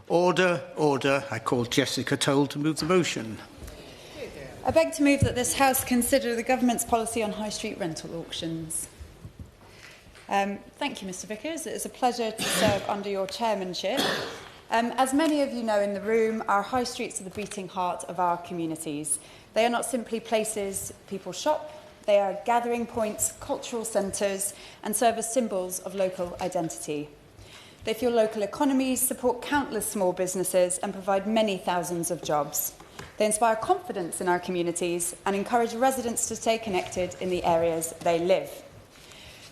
Order, order. I call Jessica Toll to move the motion. I beg to move that this House consider the Government's policy on high street rental auctions. Thank you, Mr Vickers. It is a pleasure to serve under your chairmanship. As many of you know in the room, our high streets are the beating heart of our communities. They are not simply places people shop, they are gathering points, cultural centres, and serve as symbols of local identity. They fuel local economies, support countless small businesses, and provide many thousands of jobs. They inspire confidence in our communities and encourage residents to stay connected in the areas they live.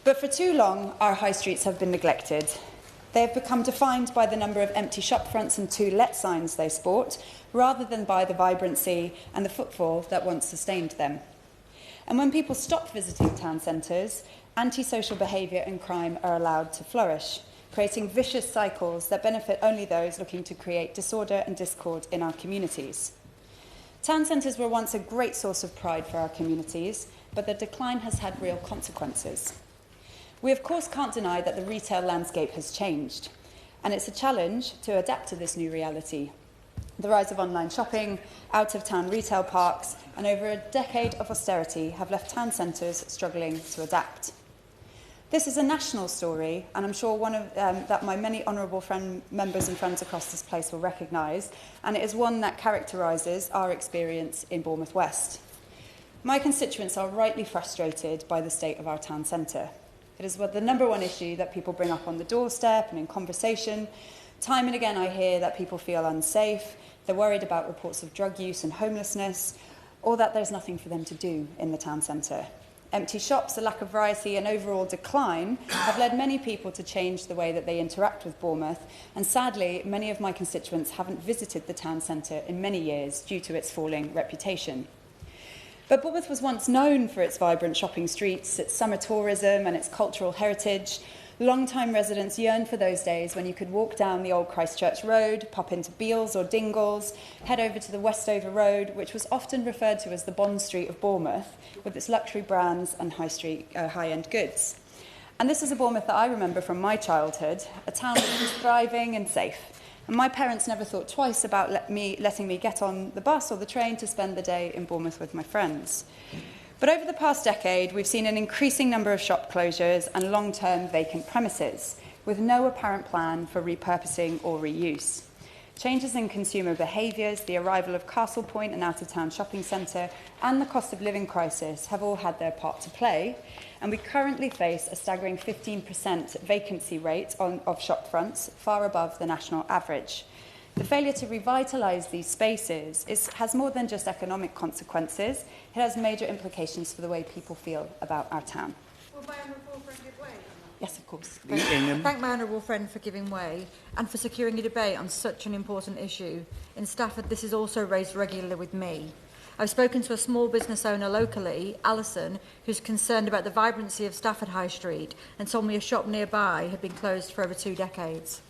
But for too long, our high streets have been neglected. They have become defined by the number of empty shop fronts and to-let signs they sport, rather than by the vibrancy and the footfall that once sustained them. And when people stop visiting town centres, antisocial behaviour and crime are allowed to flourish, creating vicious cycles that benefit only those looking to create disorder and discord in our communities. Town centres were once a great source of pride for our communities, but their decline has had real consequences. We, of course, can't deny that the retail landscape has changed, and it's a challenge to adapt to this new reality. The rise of online shopping, out-of-town retail parks, and over a decade of austerity have left town centres struggling to adapt. This is a national story, and I'm sure one of that my many honourable members and friends across this place will recognise, and it is one that characterises our experience in Bournemouth West. My constituents are rightly frustrated by the state of our town centre. It is the number one issue that people bring up on the doorstep and in conversation. Time and again I hear that people feel unsafe, they're worried about reports of drug use and homelessness, or that there's nothing for them to do in the town centre. Empty shops, a lack of variety and overall decline have led many people to change the way that they interact with Bournemouth, and sadly many of my constituents haven't visited the town centre in many years due to its falling reputation. But Bournemouth was once known for its vibrant shopping streets, its summer tourism and its cultural heritage. Long-time residents yearned for those days when you could walk down the old Christchurch Road, pop into Beals or Dingles, head over to the Westover Road, which was often referred to as the Bond Street of Bournemouth, with its luxury brands and high-end goods. And this is a Bournemouth that I remember from my childhood, a town that was thriving and safe. And my parents never thought twice about letting me get on the bus or the train to spend the day in Bournemouth with my friends. But over the past decade, we've seen an increasing number of shop closures and long-term vacant premises, with no apparent plan for repurposing or reuse. Changes in consumer behaviours, the arrival of Castle Point, an out-of-town shopping centre, and the cost of living crisis have all had their part to play, and we currently face a staggering 15% vacancy rate of shop fronts, far above the national average. The failure to revitalise these spaces has more than just economic consequences, it has major implications for the way people feel about our town. Will my honourable friend give way? Yes, of course. Thank my honourable friend for giving way and for securing a debate on such an important issue. In Stafford, this is also raised regularly with me. I've spoken to a small business owner locally, Alison, who's concerned about the vibrancy of Stafford High Street and told me a shop nearby had been closed for over 2 decades.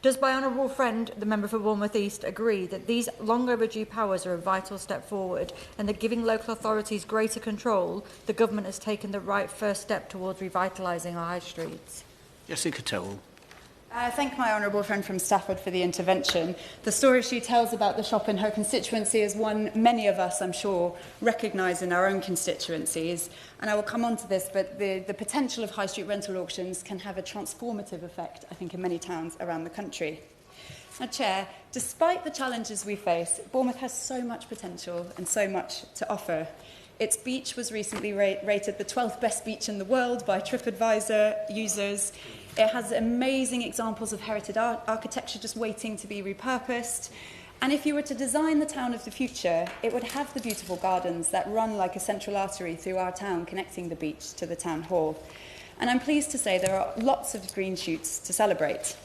Does my honourable friend, the member for Bournemouth East, agree that these long overdue powers are a vital step forward and that giving local authorities greater control, the government has taken the right first step towards revitalising our high streets? Jessica Toll. Thank my honourable friend from Stafford for the intervention. The story she tells about the shop in her constituency is one many of us, I'm sure, recognise in our own constituencies. And I will come on to this, but the potential of high street rental auctions can have a transformative effect, I think, in many towns around the country. Now, Chair, despite the challenges we face, Bournemouth has so much potential and so much to offer. Its beach was recently rated the 12th best beach in the world by TripAdvisor users. It has amazing examples of heritage architecture just waiting to be repurposed. And if you were to design the town of the future, it would have the beautiful gardens that run like a central artery through our town, connecting the beach to the town hall. And I'm pleased to say there are lots of green shoots to celebrate.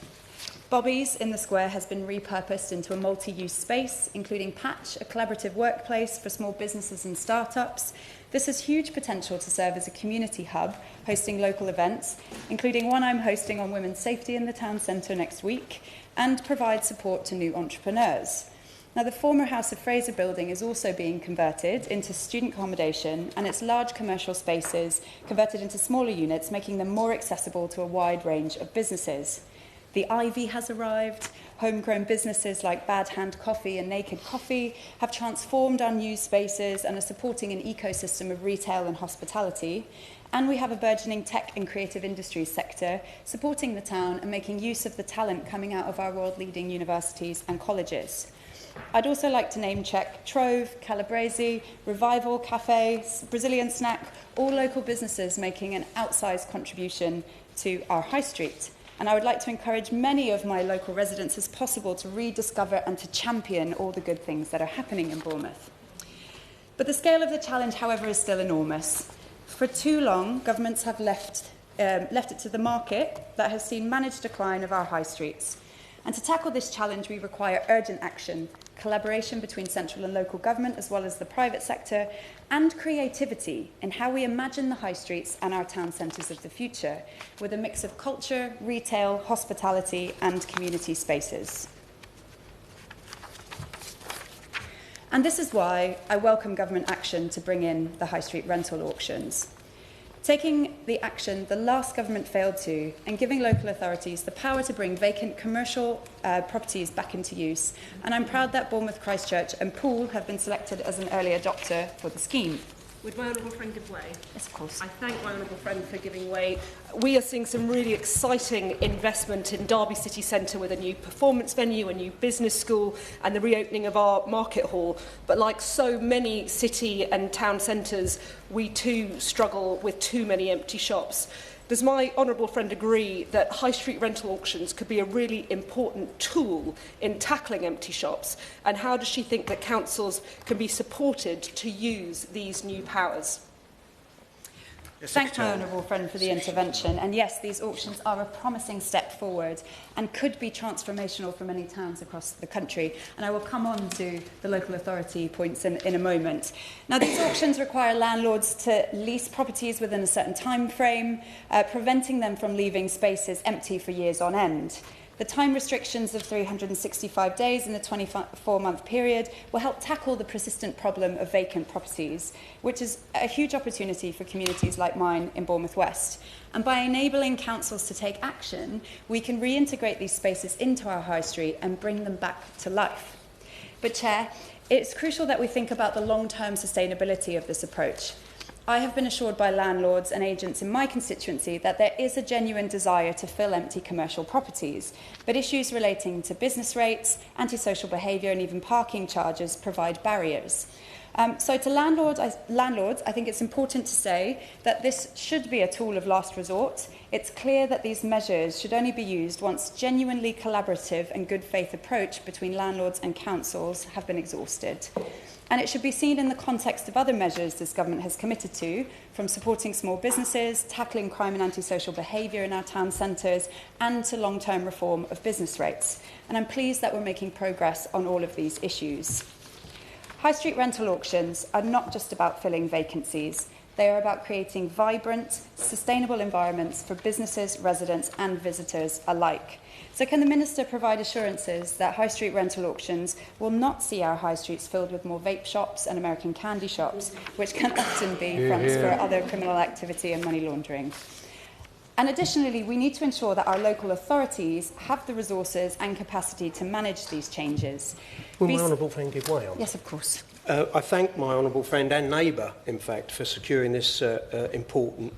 Bobby's in the square has been repurposed into a multi-use space, including Patch, a collaborative workplace for small businesses and startups. This has huge potential to serve as a community hub, hosting local events, including one I'm hosting on women's safety in the town centre next week, and provide support to new entrepreneurs. Now, the former House of Fraser building is also being converted into student accommodation, and its large commercial spaces converted into smaller units, making them more accessible to a wide range of businesses. The Ivy has arrived, Homegrown businesses like Bad Hand Coffee and Naked Coffee have transformed unused spaces and are supporting an ecosystem of retail and hospitality. And we have a burgeoning tech and creative industries sector supporting the town and making use of the talent coming out of our world-leading universities and colleges. I'd also like to name-check Trove, Calabrese, Revival Cafe, Brazilian Snack, all local businesses making an outsized contribution to our high street. And I would like to encourage many of my local residents as possible to rediscover and to champion all the good things that are happening in Bournemouth. But the scale of the challenge, however, is still enormous. For too long, governments have left it to the market that has seen managed decline of our high streets. And to tackle this challenge, we require urgent action, collaboration between central and local government, as well as the private sector, and creativity in how we imagine the high streets and our town centres of the future, with a mix of culture, retail, hospitality, and community spaces. And this is why I welcome government action to bring in the high street rental auctions. Taking the action the last government failed to and giving local authorities the power to bring vacant commercial properties back into use. And I'm proud that Bournemouth, Christchurch and Poole have been selected as an early adopter for the scheme. Would my honourable friend give way? Yes, of course. I thank my honourable friend for giving way. We are seeing some really exciting investment in Derby City Centre with a new performance venue, a new business school and the reopening of our market hall. But like so many city and town centres, we too struggle with too many empty shops. Does my honourable friend agree that high street rental auctions could be a really important tool in tackling empty shops? And how does she think that councils can be supported to use these new powers? Thank my honourable friend for the intervention. And yes, these auctions are a promising step forward and could be transformational for many towns across the country. And I will come on to the local authority points in a moment. Now, these auctions require landlords to lease properties within a certain time frame, preventing them from leaving spaces empty for years on end. The time restrictions of 365 days in the 24-month period will help tackle the persistent problem of vacant properties, which is a huge opportunity for communities like mine in Bournemouth West. And by enabling councils to take action, we can reintegrate these spaces into our high street and bring them back to life. But Chair, it's crucial that we think about the long-term sustainability of this approach. I have been assured by landlords and agents in my constituency that there is a genuine desire to fill empty commercial properties, but issues relating to business rates, antisocial behaviour and even parking charges provide barriers. So to landlords, I think it's important to say that this should be a tool of last resort. It's clear that these measures should only be used once genuinely collaborative and good faith approach between landlords and councils have been exhausted. And it should be seen in the context of other measures this government has committed to, from supporting small businesses, tackling crime and antisocial behaviour in our town centres, and to long-term reform of business rates. And I'm pleased that we're making progress on all of these issues. High street rental auctions are not just about filling vacancies. They are about creating vibrant, sustainable environments for businesses, residents and visitors alike. So can the Minister provide assurances that high street rental auctions will not see our high streets filled with more vape shops and American candy shops, which can often be fronts for other criminal activity and money laundering? And additionally, we need to ensure that our local authorities have the resources and capacity to manage these changes. Will my honourable friend give way on? Yes, of course. I thank my honourable friend and neighbour, in fact, for securing this important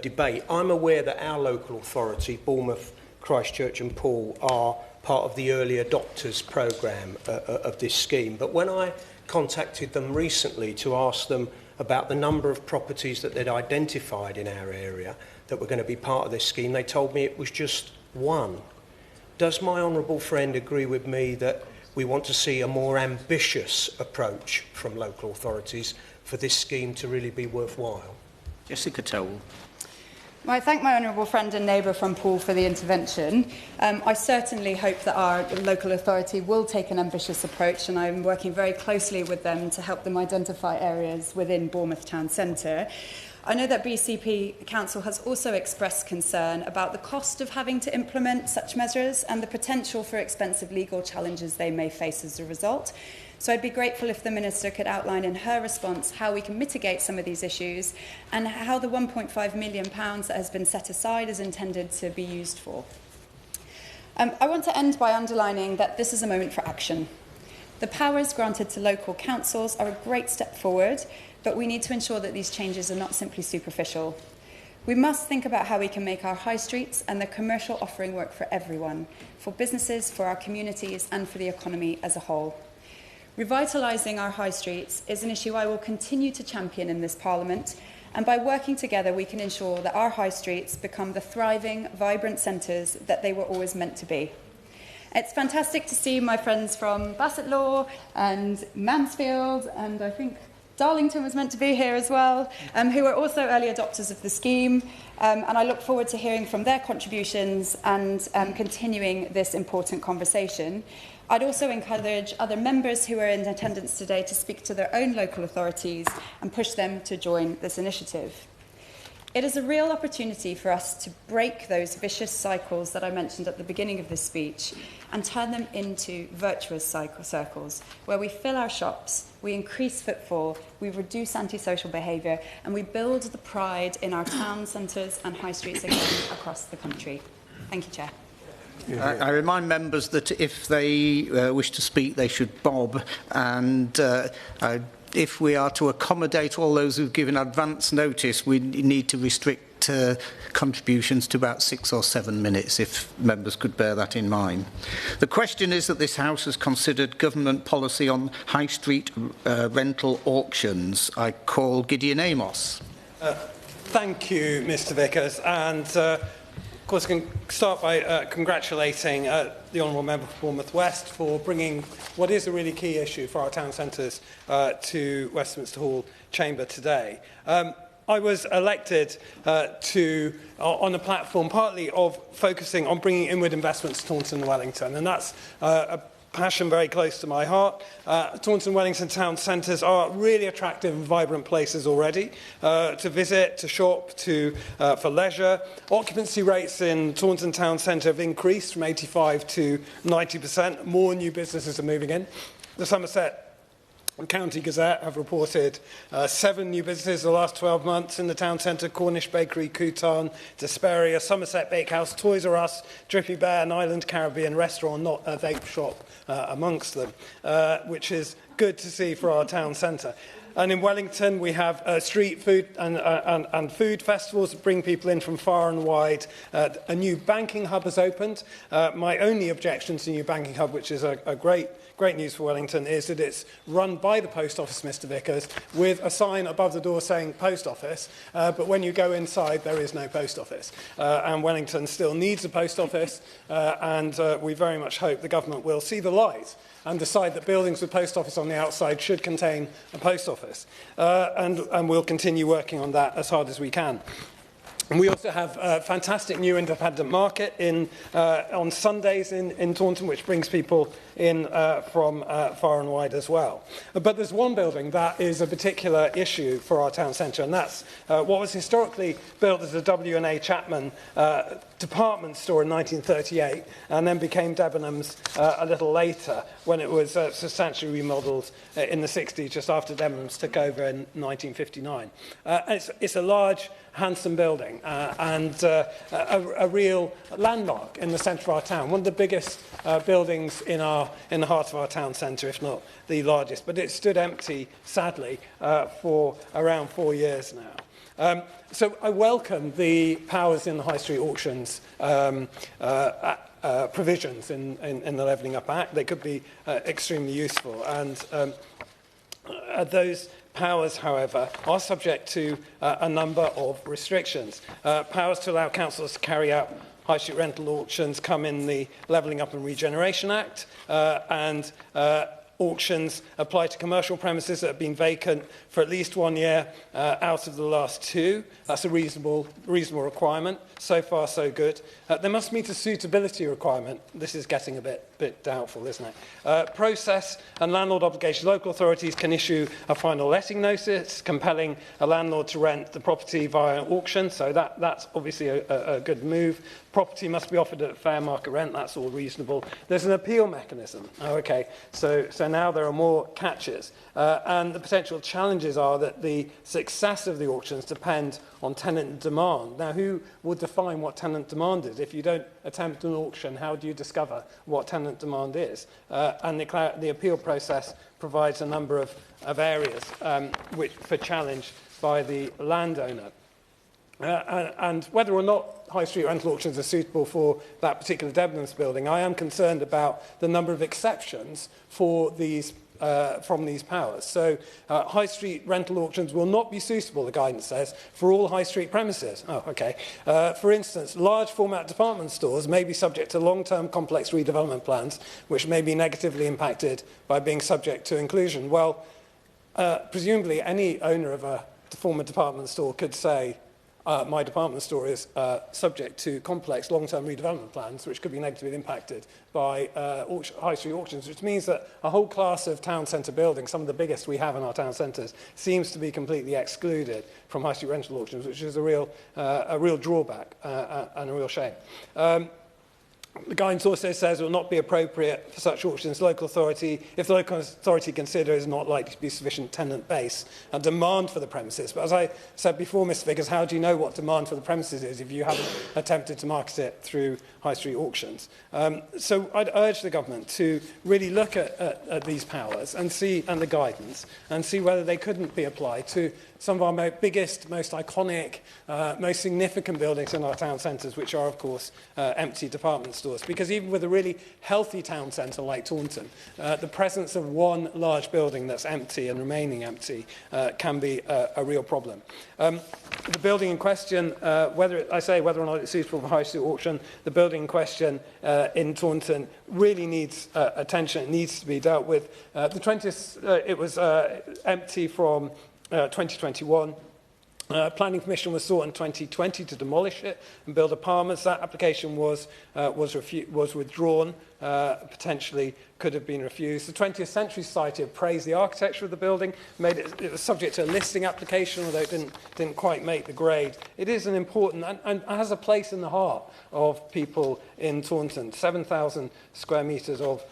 debate. I'm aware that our local authority, Bournemouth, Christchurch and Poole, are part of the early adopters programme of this scheme. But when I contacted them recently to ask them about the number of properties that they'd identified in our area that were going to be part of this scheme, they told me it was just one. Does my honourable friend agree with me that we want to see a more ambitious approach from local authorities for this scheme to really be worthwhile? Jessica Towell. Well, I thank my honourable friend and neighbour from Poole for the intervention. I certainly hope that our local authority will take an ambitious approach, and I'm working very closely with them to help them identify areas within Bournemouth Town Centre. I know that BCP Council has also expressed concern about the cost of having to implement such measures and the potential for expensive legal challenges they may face as a result. So I'd be grateful if the Minister could outline in her response how we can mitigate some of these issues and how the £1.5 million that has been set aside is intended to be used for. I want to end by underlining that this is a moment for action. The powers granted to local councils are a great step forward, but we need to ensure that these changes are not simply superficial. We must think about how we can make our high streets and the commercial offering work for everyone, for businesses, for our communities, and for the economy as a whole. Revitalising our high streets is an issue I will continue to champion in this Parliament, and by working together we can ensure that our high streets become the thriving, vibrant centres that they were always meant to be. It's fantastic to see my friends from Bassetlaw and Mansfield, and I think Darlington was meant to be here as well, who are also early adopters of the scheme, and I look forward to hearing from their contributions and continuing this important conversation. I'd also encourage other members who are in attendance today to speak to their own local authorities and push them to join this initiative. It is a real opportunity for us to break those vicious cycles that I mentioned at the beginning of this speech and turn them into virtuous circles where we fill our shops, we increase footfall, we reduce antisocial behaviour, and we build the pride in our town centres and high streets again across the country. Thank you, Chair. I remind members that if they wish to speak, they should bob, and if we are to accommodate all those who've given advance notice, we need to restrict contributions to about 6 or 7 minutes, if members could bear that in mind. The question is that this House has considered government policy on high street rental auctions. I call Gideon Amos. Thank you, Mr Vickers, and of course, I can start by congratulating the Honourable Member for Bournemouth West for bringing what is a really key issue for our town centres to Westminster Hall Chamber today. I was elected on a platform partly of focusing on bringing inward investments to Taunton and Wellington, and that's a passion very close to my heart. Taunton and Wellington town centres are really attractive and vibrant places already to visit, to shop, for leisure. Occupancy rates in Taunton town centre have increased from 85 to 90%. More new businesses are moving in. The Somerset County Gazette have reported 7 new businesses in the last 12 months in the town centre: Cornish Bakery, Coutan, Desperia, Somerset Bakehouse, Toys R Us, Drippy Bear, an Island Caribbean restaurant, not a vape shop amongst them, which is good to see for our town centre. And in Wellington, we have street food and food festivals that bring people in from far and wide. A new banking hub has opened. My only objection to the new banking hub, which is a great news for Wellington, is that it's run by the Post Office, Mr Vickers, with a sign above the door saying Post Office, but when you go inside, there is no Post Office. And Wellington still needs a Post Office, and we very much hope the government will see the light and decide that buildings with post office on the outside should contain a post office. And we'll continue working on that as hard as we can. And we also have a fantastic new independent market on Sundays in Taunton, which brings people in from far and wide as well. But there's one building that is a particular issue for our town centre, and that's what was historically built as a W&A Chapman department store in 1938, and then became Debenhams a little later, when it was substantially remodelled in the 60s, just after Debenhams took over in 1959. It's a large, handsome building and a real landmark in the centre of our town, one of the biggest buildings in the heart of our town centre, if not the largest. But it stood empty, sadly, for around 4 years now. So I welcome the powers in the high street auctions provisions in the Levelling Up Act. They could be extremely useful. And those powers, however, are subject to a number of restrictions. Powers to allow councils to carry out high street rental auctions come in the Levelling Up and Regeneration Act, and auctions apply to commercial premises that have been vacant for at least 1 year out of the last 2. That's a reasonable requirement. So far, so good. There must meet a suitability requirement. This is getting a bit doubtful, isn't it? Process and landlord obligations. Local authorities can issue a final letting notice, compelling a landlord to rent the property via auction. So that's obviously a good move. Property must be offered at fair market rent. That's all reasonable. There's an appeal mechanism. Oh, okay. So So now there are more catches. And the potential challenges are that the success of the auctions depend on tenant demand. Now, who will define what tenant demand is? If you don't attempt an auction, how do you discover what tenant demand is? And the appeal process provides a number of areas for challenge by the landowner. And whether or not high street rental auctions are suitable for that particular Debenhams building, I am concerned about the number of exceptions for these from these powers. So high street rental auctions will not be suitable, the guidance says, for all high street premises. Oh, okay. For instance, large format department stores may be subject to long-term complex redevelopment plans, which may be negatively impacted by being subject to inclusion. Well, presumably any owner of a former department store could say, my department store is subject to complex long-term redevelopment plans, which could be negatively impacted by high street auctions, which means that a whole class of town centre buildings, some of the biggest we have in our town centres, seems to be completely excluded from high street rental auctions, which is a real drawback and a real shame. The guidance also says it will not be appropriate for such auctions local authority if the local authority considers not likely to be sufficient tenant base and demand for the premises. But as I said before, Mr. Vickers, how do you know what demand for the premises is if you haven't attempted to market it through high street auctions? So I'd urge the government to really look at these powers and the guidance and see whether they couldn't be applied to some of our biggest, most iconic, most significant buildings in our town centres, which are, of course, empty department stores. Because even with a really healthy town centre like Taunton, the presence of one large building that's empty and remaining empty can be a real problem. The building in question, whether or not it's suitable for high street auction, the building in question in Taunton really needs attention. It needs to be dealt with. It was empty from 2021. Planning permission was sought in 2020 to demolish it and build apartments. That application was withdrawn, potentially could have been refused. The 20th Century Society have praised the architecture of the building, it was subject to a listing application, although it didn't quite make the grade. It is an important and has a place in the heart of people in Taunton. 7,000 square metres of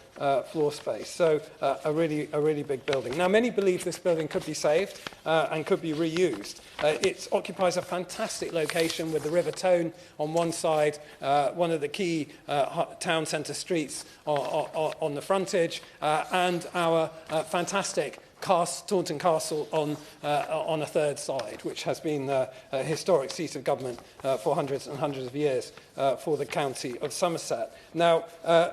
floor space. So a really big building. Now, many believe this building could be saved and could be reused. It occupies a fantastic location with the River Tone on one side, one of the key town centre streets on the frontage, and our fantastic Taunton Castle on a third side, which has been a historic seat of government for hundreds and hundreds of years for the county of Somerset. Now,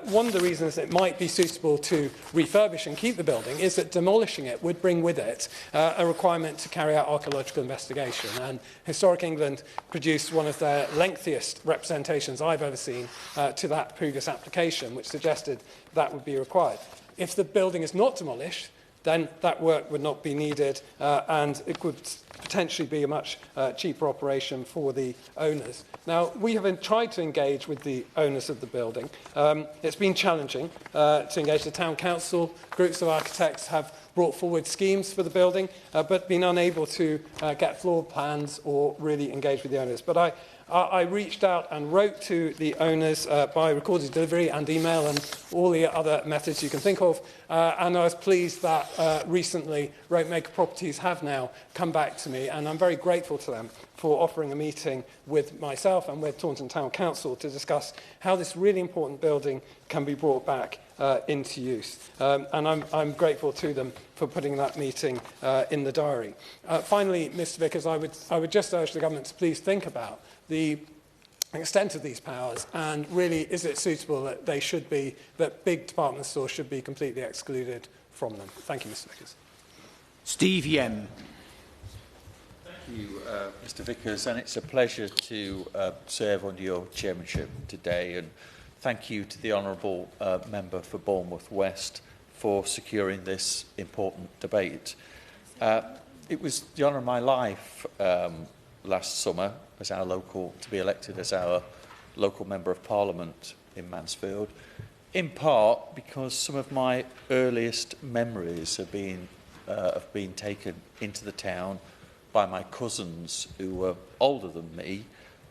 one of the reasons it might be suitable to refurbish and keep the building is that demolishing it would bring with it a requirement to carry out archaeological investigation. And Historic England produced one of their lengthiest representations I've ever seen to that previous application, which suggested that would be required. If the building is not demolished, then that work would not be needed and it could potentially be a much cheaper operation for the owners. Now, we have tried to engage with the owners of the building. It's been challenging to engage the town council. Groups of architects have brought forward schemes for the building, but been unable to get floor plans or really engage with the owners. But I reached out and wrote to the owners by recorded delivery and email and all the other methods you can think of. And I was pleased that recently Ropemaker Properties have now come back to me, and I'm very grateful to them for offering a meeting with myself and with Taunton Town Council to discuss how this really important building can be brought back into use. And I'm grateful to them for putting that meeting in the diary. Finally, Mr. Vickers, I would just urge the government to please think about the extent of these powers, and really, is it suitable that that big department stores should be completely excluded from them? Thank you, Mr. Vickers. Steve Yem. Thank you, Mr. Vickers, and it's a pleasure to serve under your chairmanship today, and thank you to the Honourable Member for Bournemouth West for securing this important debate. It was the honour of my life last summer to be elected as our local Member of Parliament in Mansfield, in part because some of my earliest memories have been taken into the town by my cousins who were older than me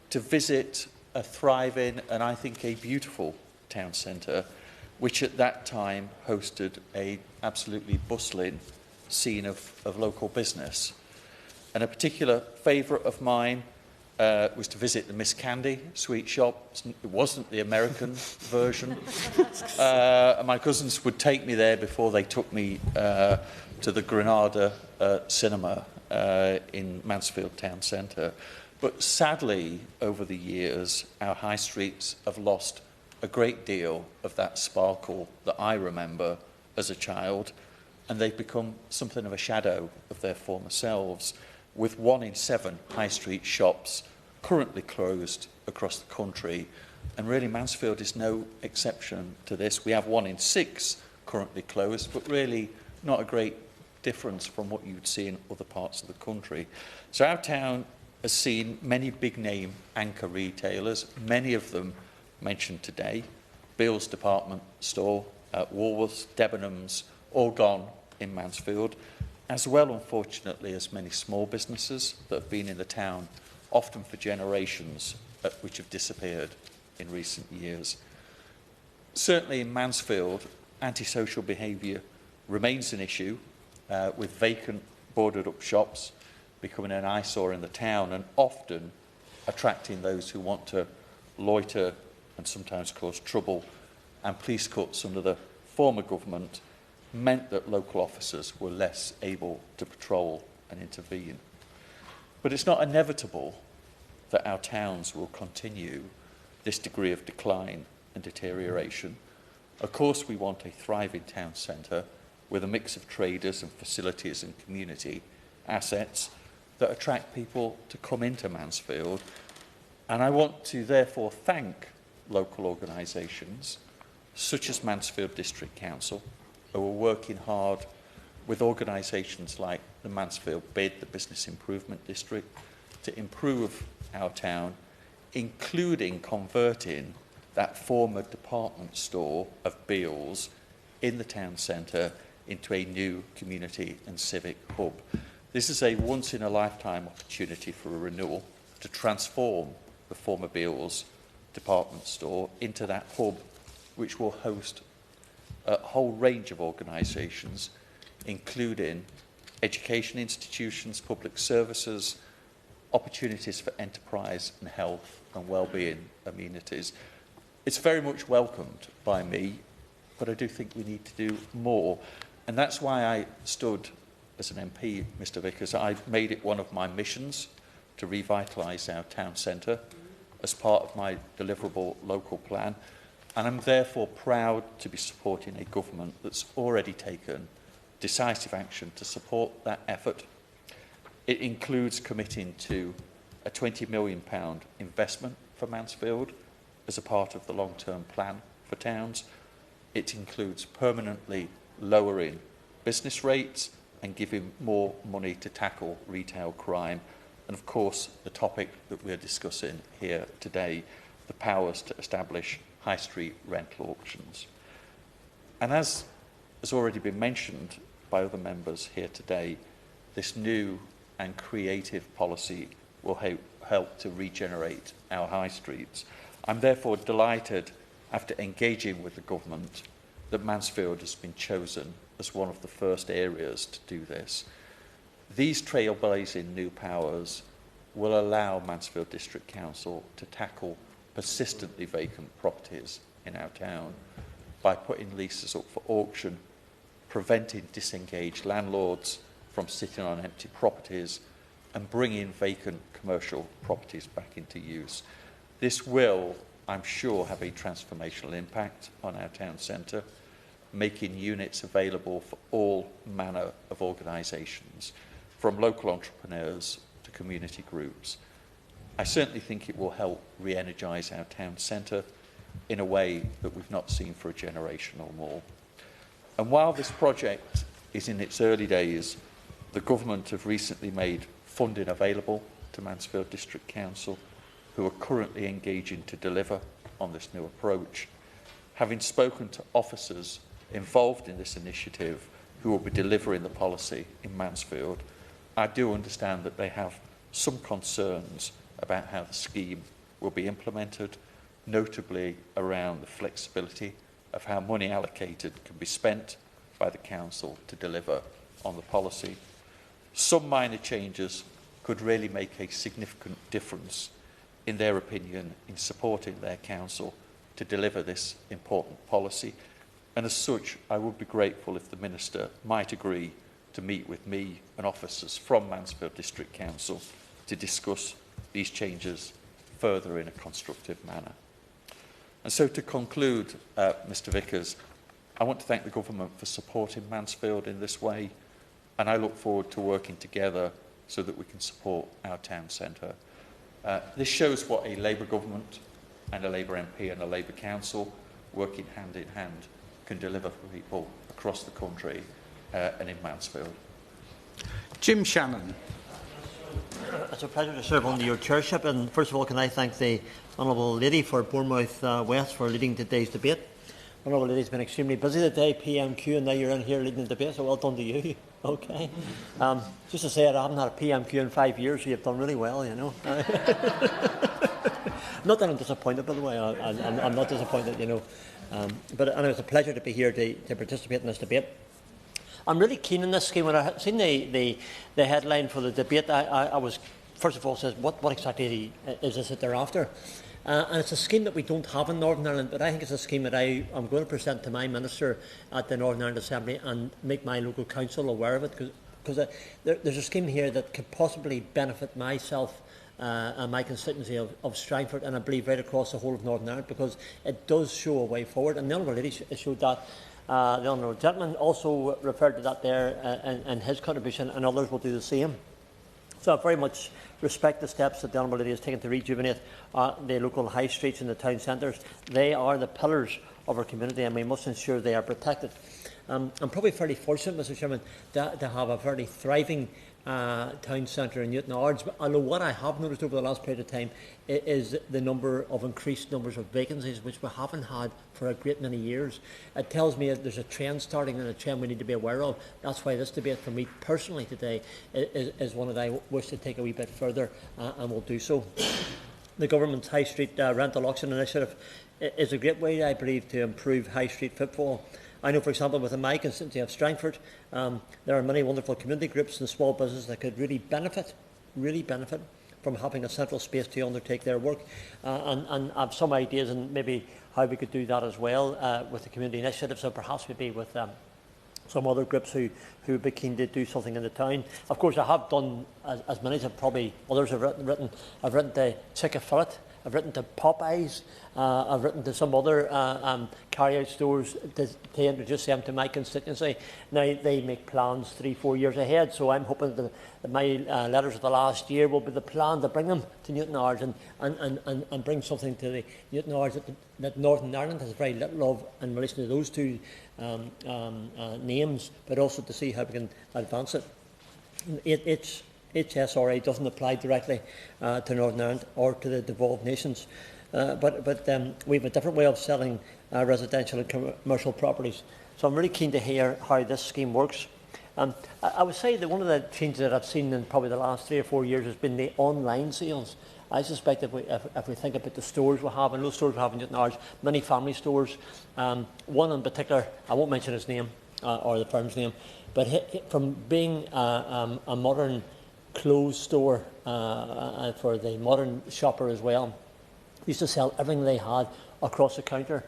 to visit a thriving and I think a beautiful town centre which at that time hosted a absolutely bustling scene of local business. And a particular favourite of mine was to visit the Miss Candy sweet shop. It wasn't the American version. And my cousins would take me there before they took me to the Granada cinema in Mansfield town centre. But sadly, over the years, our high streets have lost a great deal of that sparkle that I remember as a child, and they've become something of a shadow of their former selves, with 1 in 7 high street shops currently closed across the country. And really, Mansfield is no exception to this. We have 1 in 6 currently closed, but really not a great difference from what you'd see in other parts of the country. So our town has seen many big-name anchor retailers, many of them mentioned today, Beale's department store, Woolworths, Debenhams, all gone in Mansfield, as well, unfortunately, as many small businesses that have been in the town, often for generations, which have disappeared in recent years. Certainly in Mansfield, antisocial behaviour remains an issue, with vacant, boarded-up shops becoming an eyesore in the town and often attracting those who want to loiter and sometimes cause trouble. And police cuts under the former government meant that local officers were less able to patrol and intervene. But it's not inevitable that our towns will continue this degree of decline and deterioration. Of course, we want a thriving town centre with a mix of traders and facilities and community assets that attract people to come into Mansfield. And I want to therefore thank local organisations such as Mansfield District Council, who are working hard with organisations like the Mansfield BID, the Business Improvement District, to improve our town, including converting that former department store of Beale's in the town centre into a new community and civic hub. This is a once-in-a-lifetime opportunity for a renewal to transform the former Beale's department store into that hub, which will host a whole range of organisations, including education institutions, public services, opportunities for enterprise and health and well-being amenities. It's very much welcomed by me, but I do think we need to do more. And that's why I stood as an MP, Mr Vickers. I made it one of my missions to revitalise our town centre as part of my deliverable local plan. And I'm therefore proud to be supporting a government that's already taken decisive action to support that effort. It includes committing to a £20 million investment for Mansfield as a part of the long-term plan for towns. It includes permanently lowering business rates and giving more money to tackle retail crime. And of course, the topic that we're discussing here today, the powers to establish high street rental auctions. And as has already been mentioned by other members here today, this new and creative policy will help to regenerate our high streets. I'm therefore delighted, after engaging with the government, that Mansfield has been chosen as one of the first areas to do this. These trailblazing new powers will allow Mansfield District Council to tackle persistently vacant properties in our town by putting leases up for auction, preventing disengaged landlords from sitting on empty properties, and bringing vacant commercial properties back into use. This will, I'm sure, have a transformational impact on our town centre, making units available for all manner of organisations, from local entrepreneurs to community groups. I certainly think it will help re-energise our town centre in a way that we've not seen for a generation or more. And while this project is in its early days, the government have recently made funding available to Mansfield District Council, who are currently engaging to deliver on this new approach. Having spoken to officers involved in this initiative who will be delivering the policy in Mansfield, I do understand that they have some concerns about how the scheme will be implemented, notably around the flexibility of how money allocated can be spent by the council to deliver on the policy. Some minor changes could really make a significant difference, in their opinion, in supporting their council to deliver this important policy. And as such, I would be grateful if the Minister might agree to meet with me and officers from Mansfield District Council to discuss these changes further in a constructive manner. And so to conclude, Mr Vickers, I want to thank the Government for supporting Mansfield in this way, and I look forward to working together so that we can support our town centre. This shows what a Labour government and a Labour MP and a Labour council working hand in hand can deliver for people across the country and in Mansfield. Jim Shannon. It's a pleasure to serve under your chairship, and first of all can I thank the Honourable Lady for Bournemouth West for leading today's debate. Honourable Lady's been extremely busy today, PMQ, and now you're in here leading the debate, so well done to you. Okay. Just to say it, I haven't had a PMQ in 5 years, so you've done really well, you know. Not that I'm disappointed, by the way, I'm not disappointed, you know. But it's a pleasure to be here to participate in this debate. I'm really keen on this scheme. When I seen the headline for the debate, I was, first of all, says, what exactly is this that they're after? And it's a scheme that we don't have in Northern Ireland, but I think it's a scheme that I'm going to present to my Minister at the Northern Ireland Assembly and make my local council aware of it, because there's a scheme here that could possibly benefit myself and my constituency of Strangford, and I believe right across the whole of Northern Ireland, because it does show a way forward. And the Honourable Lady showed that. The Honourable Gentleman also referred to that there in his contribution, and others will do the same. So I very much respect the steps that the Honourable Lady has taken to rejuvenate the local high streets and the town centres. They are the pillars of our community, and we must ensure they are protected. I'm probably fairly fortunate, Mr Chairman, to have a very thriving town centre in Newton Ards, but although what I have noticed over the last period of time is the increased numbers of vacancies, which we haven't had for a great many years. It tells me that there's a trend starting, and a trend we need to be aware of. That's why this debate for me personally today is one that I wish to take a wee bit further, and will do so. The Government's High Street Rental Auction Initiative is a great way, I believe, to improve high street footfall. I know, for example, within my constituency of Strangford, there are many wonderful community groups and small businesses that could really benefit from having a central space to undertake their work. And I have some ideas on maybe how we could do that as well with the community initiative, so perhaps maybe with some other groups who would be keen to do something in the town. Of course, I have done, as many as probably others have written, I've written to Chicken Fillet, I've written to Popeyes, I've written to some other carry-out stores to introduce them to my constituency. Now, they make plans 3-4 years ahead, so I'm hoping that my letters of the last year will be the plan to bring them to Newton Ards and bring something to the Newton Ards that Northern Ireland has very little of in relation to those two names, but also to see how we can advance it. HSRA doesn't apply directly to Northern Ireland or to the devolved nations, but we have a different way of selling residential and commercial properties. So I'm really keen to hear how this scheme works. I would say that one of the changes that I've seen in probably the last 3 or 4 years has been the online sales. I suspect if we think about the stores we have, and those stores we have in Newton Ards, many family stores, one in particular, I won't mention his name or the firm's name, but from being a modern clothes store for the modern shopper as well, used to sell everything they had across the counter.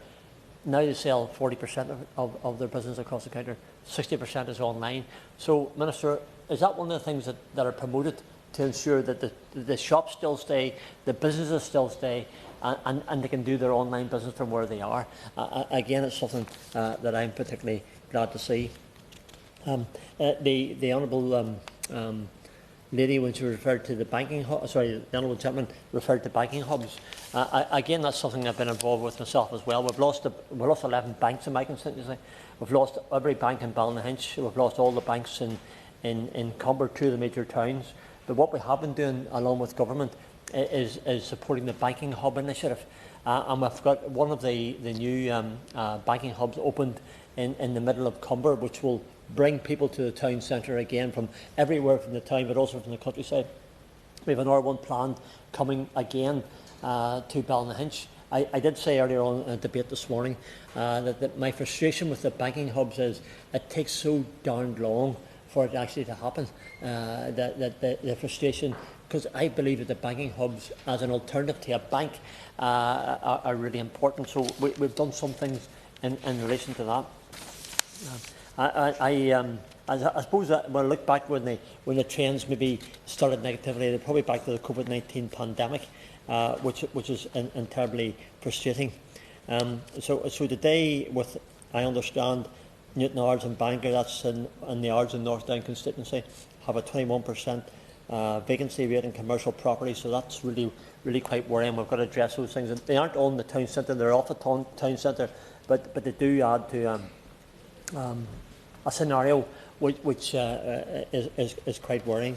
Now they sell 40% of their business across the counter, 60% is online. So, Minister, is that one of the things that are promoted to ensure that the shops still stay, the businesses still stay, and they can do their online business from where they are? Again, it's something that I'm particularly glad to see. The Honourable Lady, when she referred to the banking hub, the Honourable Gentleman referred to banking hubs. Again, that's something I've been involved with myself as well. We've lost 11 banks in my constituency. We've lost every bank in Ballynahinch. We've lost all the banks in Comber, 2 of the major towns. But what we have been doing, along with government, is supporting the banking hub initiative. And we've got one of the new banking hubs opened in the middle of Comber, which will bring people to the town centre again from everywhere from the town, but also from the countryside. We have an R1 plan coming again to Ballynahinch, I did say earlier on in a debate this morning that my frustration with the banking hubs is it takes so darn long for it actually to happen. The frustration, because I believe that the banking hubs as an alternative to a bank are really important. So we've done some things in relation to that. I suppose that when I look back when the trends maybe started negatively, they're probably back to the COVID-19 pandemic, which is terribly frustrating. So today, with I understand Newton Ards and Bangor, that's in the Ards and North Down constituency, have a 21% vacancy rate in commercial property. So that's really quite worrying. We've got to address those things. And they aren't on the town centre; they're off the town centre, but they do add to a scenario which is quite worrying.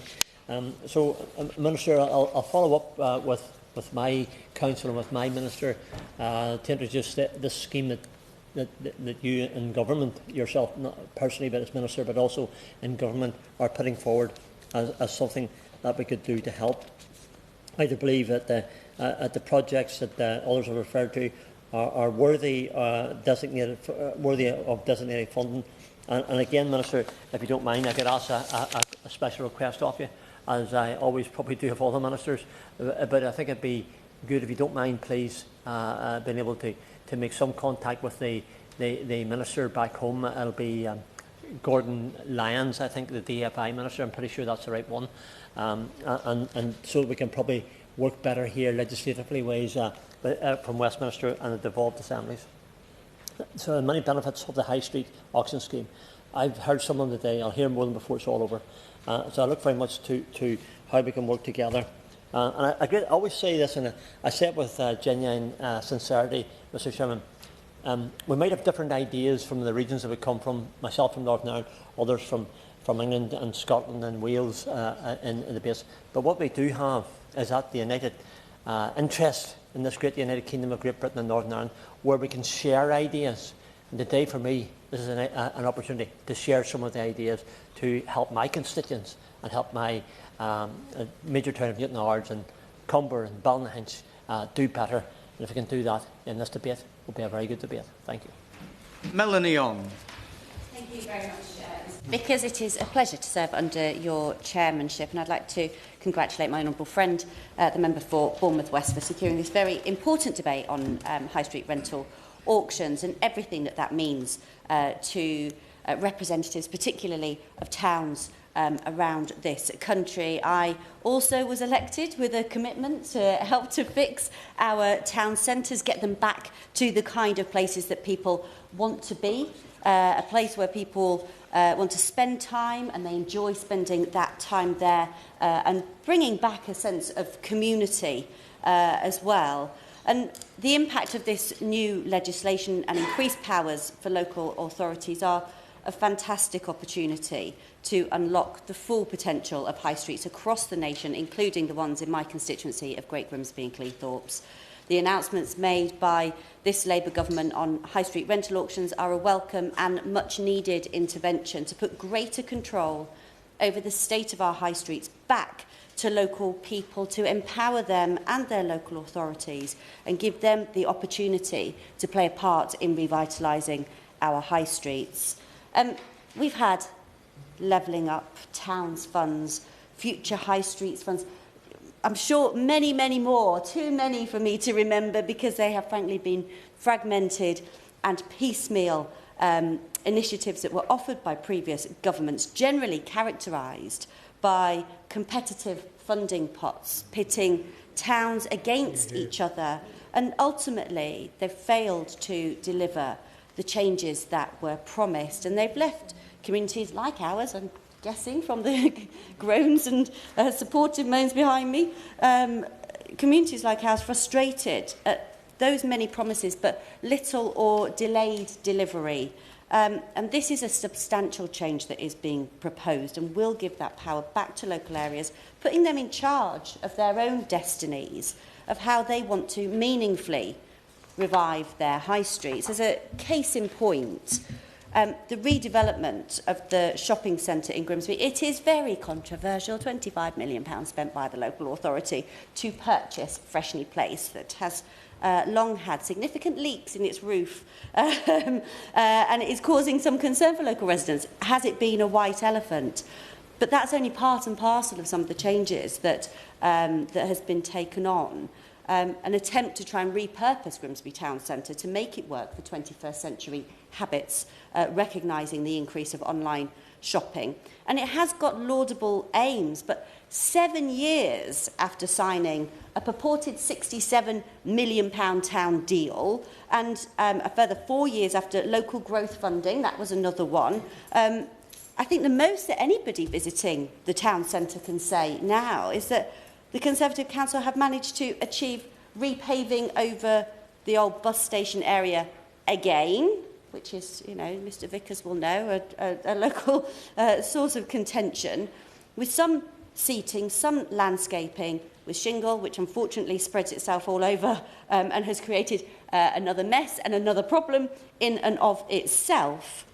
Minister, I'll follow up with my council and with my minister to introduce this scheme that you in government, yourself not personally but as minister, but also in government, are putting forward as something that we could do to help. I do believe that the projects that others have referred to are worthy of designated funding. And again, Minister, if you don't mind, I could ask a special request of you, as I always probably do of all the ministers. But I think it'd be good, if you don't mind, please, being able to make some contact with the minister back home. It'll be Gordon Lyons, I think, the DFI minister. I'm pretty sure that's the right one. And so we can probably work better here legislatively ways from Westminster and the devolved assemblies. So there are many benefits of the High Street auction scheme. I've heard some of them today. I'll hear more than before it's all over. So I look very much to how we can work together. And I always say this, and I say it with genuine sincerity, Mr. Chairman. We might have different ideas from the regions that we come from, myself from Northern Ireland, others from England and Scotland and Wales in the base. But what we do have is that the united interest in this great United Kingdom of Great Britain and Northern Ireland, where we can share ideas. And today, for me, this is an opportunity to share some of the ideas to help my constituents and help my major town of Newton Ards and Cumber and Balnahinch do better. And if we can do that in this debate, it will be a very good debate. Thank you. Melanie Ong. Thank you very much, Vickers. It is a pleasure to serve under your chairmanship, and I'd like to congratulate my honourable friend, the member for Bournemouth West, for securing this very important debate on high street rental auctions and everything that means to representatives, particularly of towns around this country. I also was elected with a commitment to help to fix our town centres, get them back to the kind of places that people want to be, a place where people want to spend time and they enjoy spending that time there, and bringing back a sense of community as well. And the impact of this new legislation and increased powers for local authorities are a fantastic opportunity to unlock the full potential of high streets across the nation, including the ones in my constituency of Great Grimsby and Cleethorpes. The announcements made by this Labour government on high street rental auctions are a welcome and much needed intervention to put greater control over the state of our high streets back to local people, to empower them and their local authorities and give them the opportunity to play a part in revitalising our high streets. We've had levelling up, towns funds, future high streets funds. I'm sure many, many more, too many for me to remember, because they have frankly been fragmented and piecemeal initiatives that were offered by previous governments, generally characterised by competitive funding pots, pitting towns against each other, and ultimately they've failed to deliver the changes that were promised, and they've left communities like ours, I'm guessing from the groans and supportive moans behind me, communities like ours frustrated at those many promises but little or delayed delivery. And this is a substantial change that is being proposed and will give that power back to local areas, putting them in charge of their own destinies, of how they want to meaningfully revive their high streets. As a case in point, the redevelopment of the shopping centre in Grimsby, it is very controversial. £25 million spent by the local authority to purchase Freshney Place that has long had significant leaks in its roof and it is causing some concern for local residents. Has it been a white elephant? But that's only part and parcel of some of the changes that, that has been taken on. An attempt to try and repurpose Grimsby Town Centre to make it work for 21st century habits, recognising the increase of online shopping. And it has got laudable aims, but 7 years after signing a purported £67 million town deal, and a further 4 years after local growth funding, that was another one, I think the most that anybody visiting the town centre can say now is that the Conservative Council have managed to achieve repaving over the old bus station area again, which is, you know, Mr Vickers will know, a local source of contention, with some seating, some landscaping, with shingle, which unfortunately spreads itself all over and has created another mess and another problem in and of itself.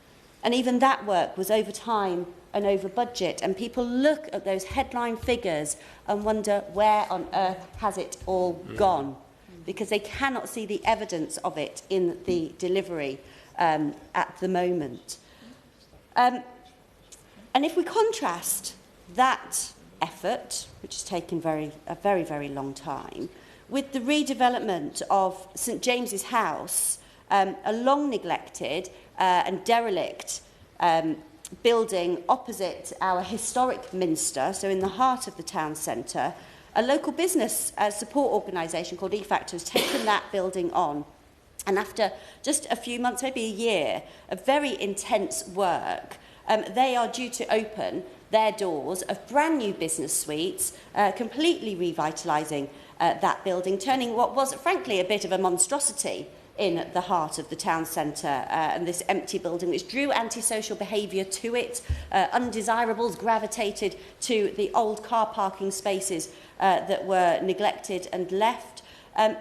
And even that work was over time and over budget. And people look at those headline figures and wonder, where on earth has it all gone? Because they cannot see the evidence of it in the delivery at the moment. And if we contrast that effort, which has taken a very, very long time, with the redevelopment of St James's House, a long neglected and derelict building opposite our historic Minster, so in the heart of the town centre, a local business support organisation called eFactor has taken that building on. And after just a few months, maybe a year, of very intense work, they are due to open their doors of brand new business suites, completely revitalising that building, turning what was, frankly, a bit of a monstrosity in the heart of the town centre, and this empty building which drew antisocial behaviour to it. Undesirables gravitated to the old car parking spaces that were neglected and left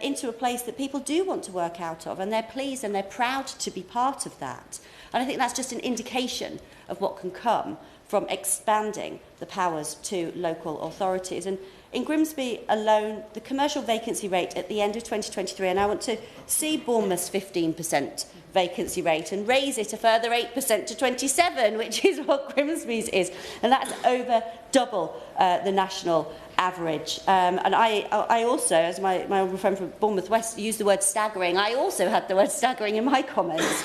into a place that people do want to work out of, and they're pleased and they're proud to be part of that. And I think that's just an indication of what can come from expanding the powers to local authorities. And in Grimsby alone, the commercial vacancy rate at the end of 2023, and I want to see Bournemouth's 15% vacancy rate and raise it a further 8% to 27%, which is what Grimsby's is. And that's over double the national average. And I also, as my honourable friend from Bournemouth West used the word staggering, I also had the word staggering in my comments,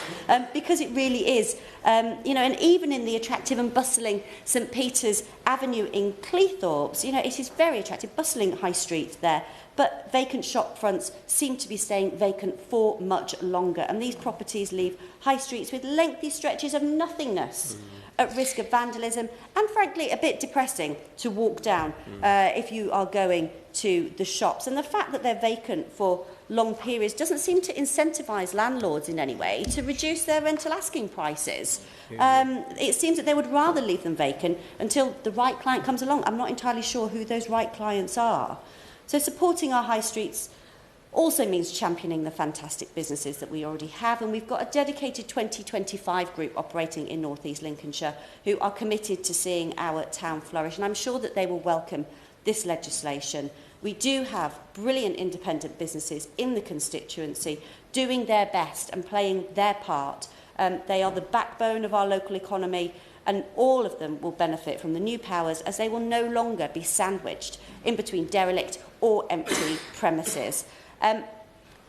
because it really is, you know, and even in the attractive and bustling St Peter's Avenue in Cleethorpes, you know, it is very attractive, bustling high street there, but vacant shop fronts seem to be staying vacant for much longer, and these properties leave high streets with lengthy stretches of nothingness, at risk of vandalism, and frankly a bit depressing to walk down if you are going to the shops. And the fact that they're vacant for long periods doesn't seem to incentivise landlords in any way to reduce their rental asking prices. It seems that they would rather leave them vacant until the right client comes along. I'm not entirely sure who those right clients are. So supporting our high streets also means championing the fantastic businesses that we already have, and we've got a dedicated 2025 group operating in North East Lincolnshire who are committed to seeing our town flourish, and I'm sure that they will welcome this legislation. We do have brilliant independent businesses in the constituency doing their best and playing their part. They are the backbone of our local economy, and all of them will benefit from the new powers, as they will no longer be sandwiched in between derelict or empty premises.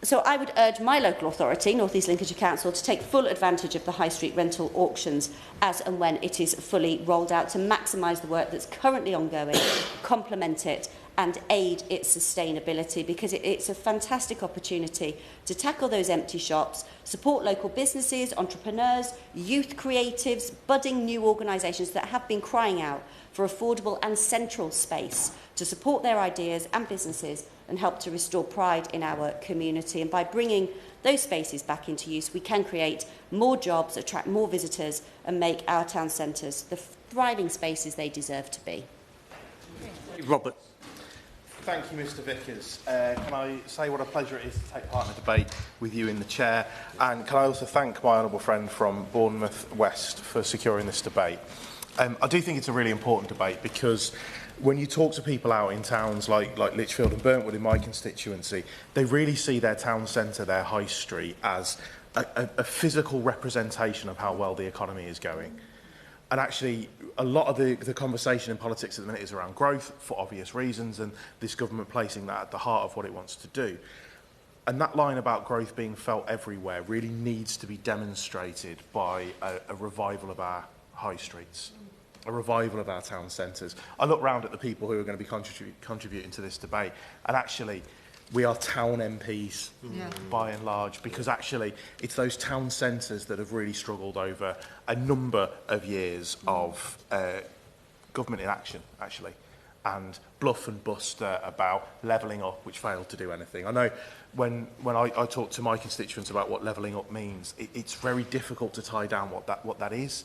So I would urge my local authority, North East Lincolnshire Council, to take full advantage of the high street rental auctions as and when it is fully rolled out, to maximise the work that's currently ongoing, complement it and aid its sustainability, because it's a fantastic opportunity to tackle those empty shops, support local businesses, entrepreneurs, youth creatives, budding new organisations that have been crying out for affordable and central space to support their ideas and businesses and help to restore pride in our community. And by bringing those spaces back into use, we can create more jobs, attract more visitors and make our town centres the thriving spaces they deserve to be. Robert. Thank you, Mr Vickers. Can I say what a pleasure it is to take part in a debate with you in the chair, and can I also thank my honourable friend from Bournemouth West for securing this debate. I do think it's a really important debate because when you talk to people out in towns like Lichfield and Burntwood in my constituency, they really see their town centre, their high street, as a physical representation of how well the economy is going. And actually, a lot of the conversation in politics at the minute is around growth, for obvious reasons, and this government placing that at the heart of what it wants to do. And that line about growth being felt everywhere really needs to be demonstrated by a revival of our high streets, a revival of our town centres. I look round at the people who are going to be contributing to this debate, and actually, we are town MPs by and large, because actually it's those town centres that have really struggled over a number of years of government inaction, actually, and bluff and bust about levelling up, which failed to do anything. I know when I talk to my constituents about what levelling up means, it's very difficult to tie down what that is.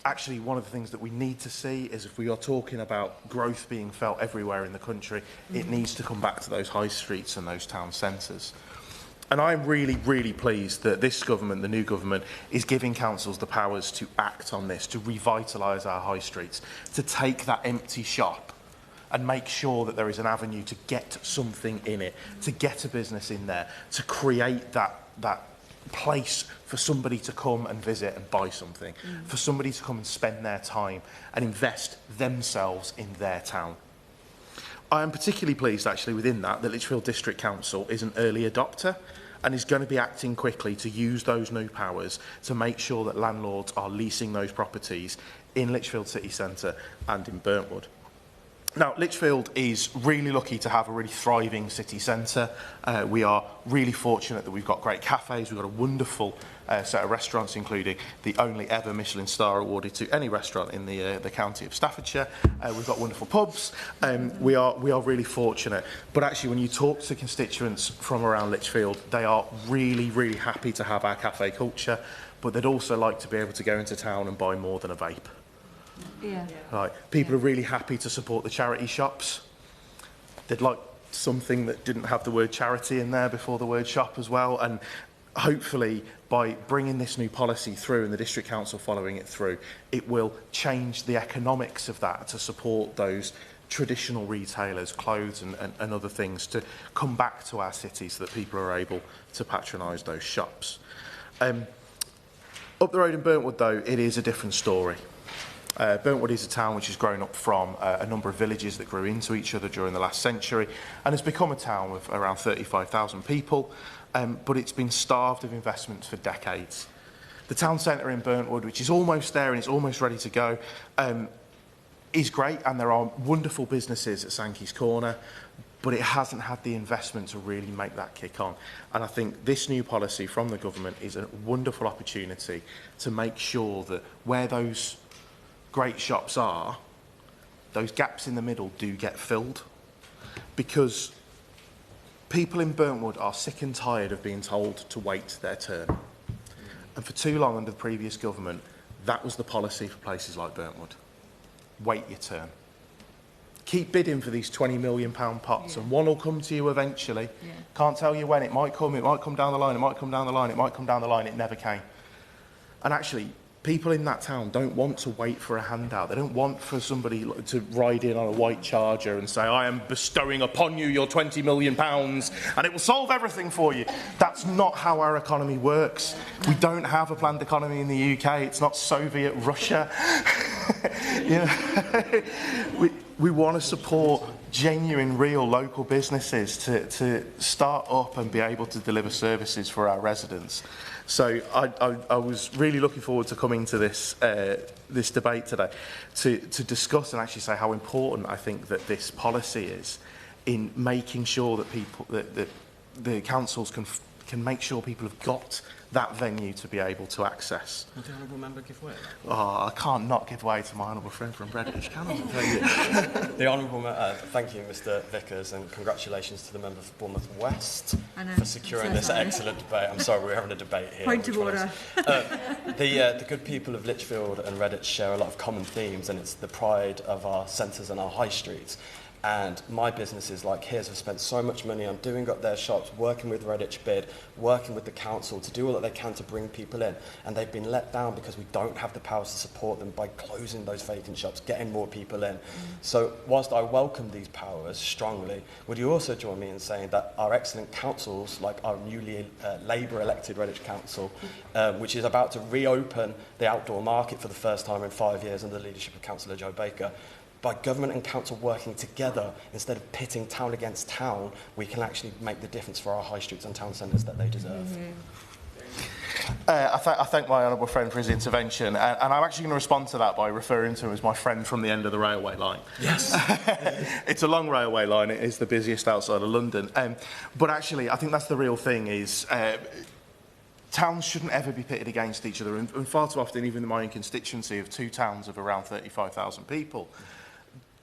Actually, one of the things that we need to see is, if we are talking about growth being felt everywhere in the country, it needs to come back to those high streets and those town centres. And I'm really, really pleased that this government, the new government, is giving councils the powers to act on this, to revitalise our high streets, to take that empty shop and make sure that there is an avenue to get something in it, to get a business in there, to create that place for somebody to come and visit and buy something, for somebody to come and spend their time and invest themselves in their town. I am particularly pleased, actually, within that Lichfield District Council is an early adopter and is going to be acting quickly to use those new powers to make sure that landlords are leasing those properties in Lichfield city centre and in Burntwood. Now, Lichfield is really lucky to have a really thriving city centre. We are really fortunate that we've got great cafes, we've got a wonderful set of restaurants, including the only ever Michelin star awarded to any restaurant in the county of Staffordshire. We've got wonderful pubs. We are really fortunate. But actually, when you talk to constituents from around Lichfield, they are really, really happy to have our cafe culture, but they'd also like to be able to go into town and buy more than a vape. Yeah. Right. People are really happy to support the charity shops. They'd like something that didn't have the word charity in there before the word shop as well. And hopefully, by bringing this new policy through and the District Council following it through, it will change the economics of that to support those traditional retailers, clothes and other things, to come back to our cities so that people are able to patronise those shops. Up the road in Burntwood, though, it is a different story. Burntwood is a town which has grown up from a number of villages that grew into each other during the last century and has become a town of around 35,000 people, but it's been starved of investment for decades. The town centre in Burntwood, which is almost there and it's almost ready to go, is great, and there are wonderful businesses at Sankey's Corner, but it hasn't had the investment to really make that kick on. And I think this new policy from the government is a wonderful opportunity to make sure that where those great shops are, those gaps in the middle do get filled, because people in Burntwood are sick and tired of being told to wait their turn. And for too long under the previous government, that was the policy for places like Burntwood. Wait your turn. Keep bidding for these £20 million pots, and one will come to you eventually. Can't tell you when. It might come down the line, it might come down the line, it might come down the line. It never came. And actually, people in that town don't want to wait for a handout. They don't want for somebody to ride in on a white Charger and say, I am bestowing upon you your £20 million and it will solve everything for you. That's not how our economy works. We don't have a planned economy in the UK. It's not Soviet Russia. You know, we want to support genuine, real local businesses to start up and be able to deliver services for our residents. So I was really looking forward to coming to this debate today to discuss and actually say how important I think that this policy is in making sure that people, that the councils can make sure people have got that venue to be able to access. Will the honourable member give way? Oh, I can't not give way to my honourable friend from Redditch, can I? The honourable thank you, Mr Vickers, and congratulations to the member for Bournemouth West for securing this excellent debate. I'm sorry, we're having a debate here. Point of order. The good people of Lichfield and Redditch share a lot of common themes, and it's the pride of our centres and our high streets. And my businesses like his have spent so much money on doing up their shops, working with Redditch Bid, working with the council to do all that they can to bring people in. And they've been let down because we don't have the powers to support them by closing those vacant shops, getting more people in. So whilst I welcome these powers strongly, would you also join me in saying that our excellent councils, like our newly Labour-elected Redditch Council, which is about to reopen the outdoor market for the first time in 5 years under the leadership of Councillor Joe Baker, by government and council working together, instead of pitting town against town, we can actually make the difference for our high streets and town centres that they deserve. I thank my honourable friend for his intervention, and I'm actually going to respond to that by referring to him as my friend from the end of the railway line. Yes. It's a long railway line, it is the busiest outside of London. But actually, I think that's the real thing, is towns shouldn't ever be pitted against each other, and far too often, even in my own constituency of 2 towns of around 35,000 people,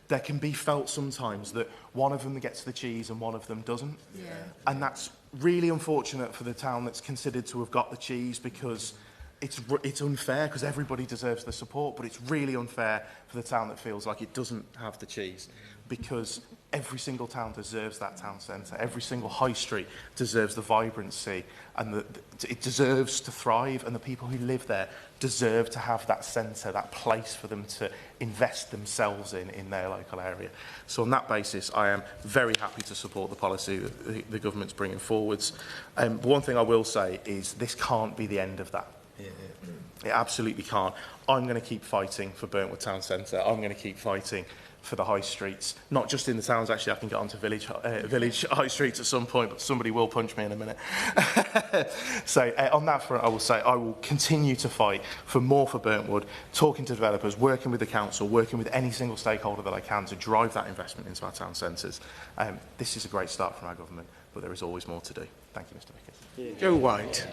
there can be felt sometimes that one of them gets the cheese and one of them doesn't. Yeah. And that's really unfortunate for the town that's considered to have got the cheese, because it's unfair, because everybody deserves the support, but it's really unfair for the town that feels like it doesn't have the cheese, because every single town deserves that town centre. Every single high street deserves the vibrancy, and it deserves to thrive, and the people who live there deserve to have that centre, that place for them to invest themselves in their local area. So on that basis, I am very happy to support the policy that the government's bringing forwards. But one thing I will say is this can't be the end of that. It absolutely can't. I'm going to keep fighting for Burntwood Town Centre. I'm going to keep fighting for the high streets, not just in the towns. Actually, I can get onto village high streets at some point, but somebody will punch me in a minute. So on that front, I will say I will continue to fight for more for Burntwood, talking to developers, working with the council, working with any single stakeholder that I can to drive that investment into our town centres. This is a great start from our government, but there is always more to do. Thank you, Mr Vickers. Joe White.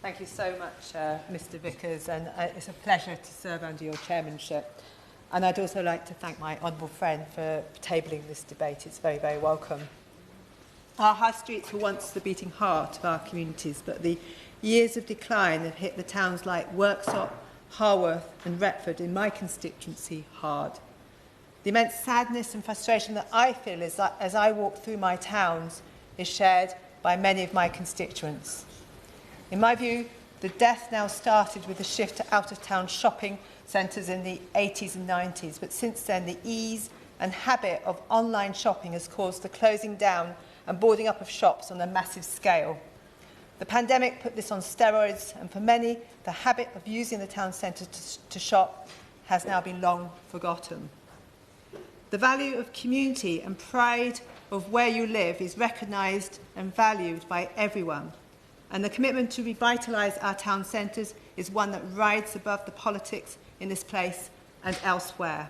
Thank you so much, Mr Vickers, and it's a pleasure to serve under your chairmanship. And I'd also like to thank my honourable friend for tabling this debate. It's very, very welcome. Our high streets were once the beating heart of our communities, but the years of decline have hit the towns like Worksop, Harworth and Retford in my constituency hard. The immense sadness and frustration that I feel as I walk through my towns is shared by many of my constituents. In my view, the death now started with the shift to out-of-town shopping centres in the 80s and 90s, but since then the ease and habit of online shopping has caused the closing down and boarding up of shops on a massive scale. The pandemic put this on steroids, and for many, the habit of using the town centre to shop has now been long forgotten. The value of community and pride of where you live is recognised and valued by everyone, and the commitment to revitalise our town centres is one that rides above the politics in this place and elsewhere.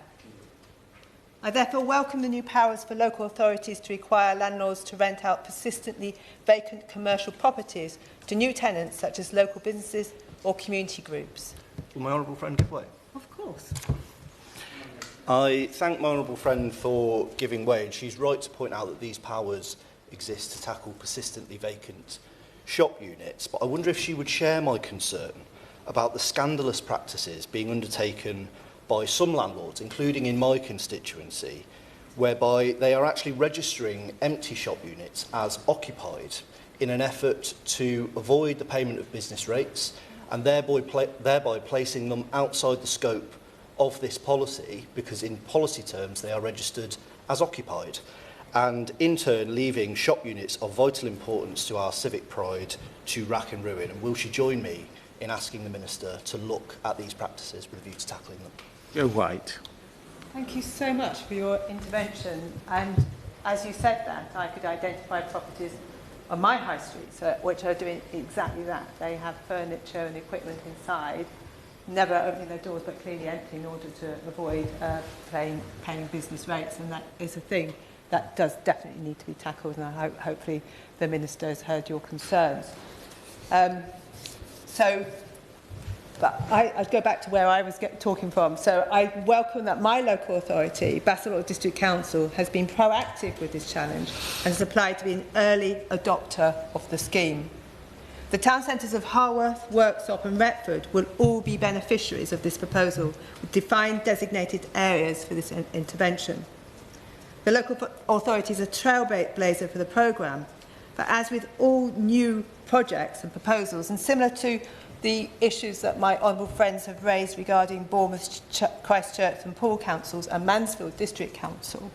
I therefore welcome the new powers for local authorities to require landlords to rent out persistently vacant commercial properties to new tenants such as local businesses or community groups. Will my honourable friend give way? Of course. I thank my honourable friend for giving way, and she's right to point out that these powers exist to tackle persistently vacant shop units, but I wonder if she would share my concern about the scandalous practices being undertaken by some landlords, including in my constituency, whereby they are actually registering empty shop units as occupied in an effort to avoid the payment of business rates and thereby placing them outside the scope of this policy, because in policy terms they are registered as occupied, and in turn leaving shop units of vital importance to our civic pride to rack and ruin. And will she join me in asking the Minister to look at these practices with a view to tackling them? Joe White. Thank you so much for your intervention. And as you said that, I could identify properties on my high streets which are doing exactly that. They have furniture and equipment inside, never opening their doors but clearly empty in order to avoid paying business rates, and that is a thing that does definitely need to be tackled, and I hopefully the Minister has heard your concerns. But I'd go back to where I was talking from. So I welcome that my local authority, Basildon District Council, has been proactive with this challenge and has applied to be an early adopter of the scheme. The town centres of Harworth, Worksop and Retford will all be beneficiaries of this proposal, with defined designated areas for this intervention. The local authority is a trailblazer for the programme, but as with all new projects and proposals, and similar to the issues that my honourable friends have raised regarding Bournemouth, Christchurch and Poole councils and Mansfield District Council,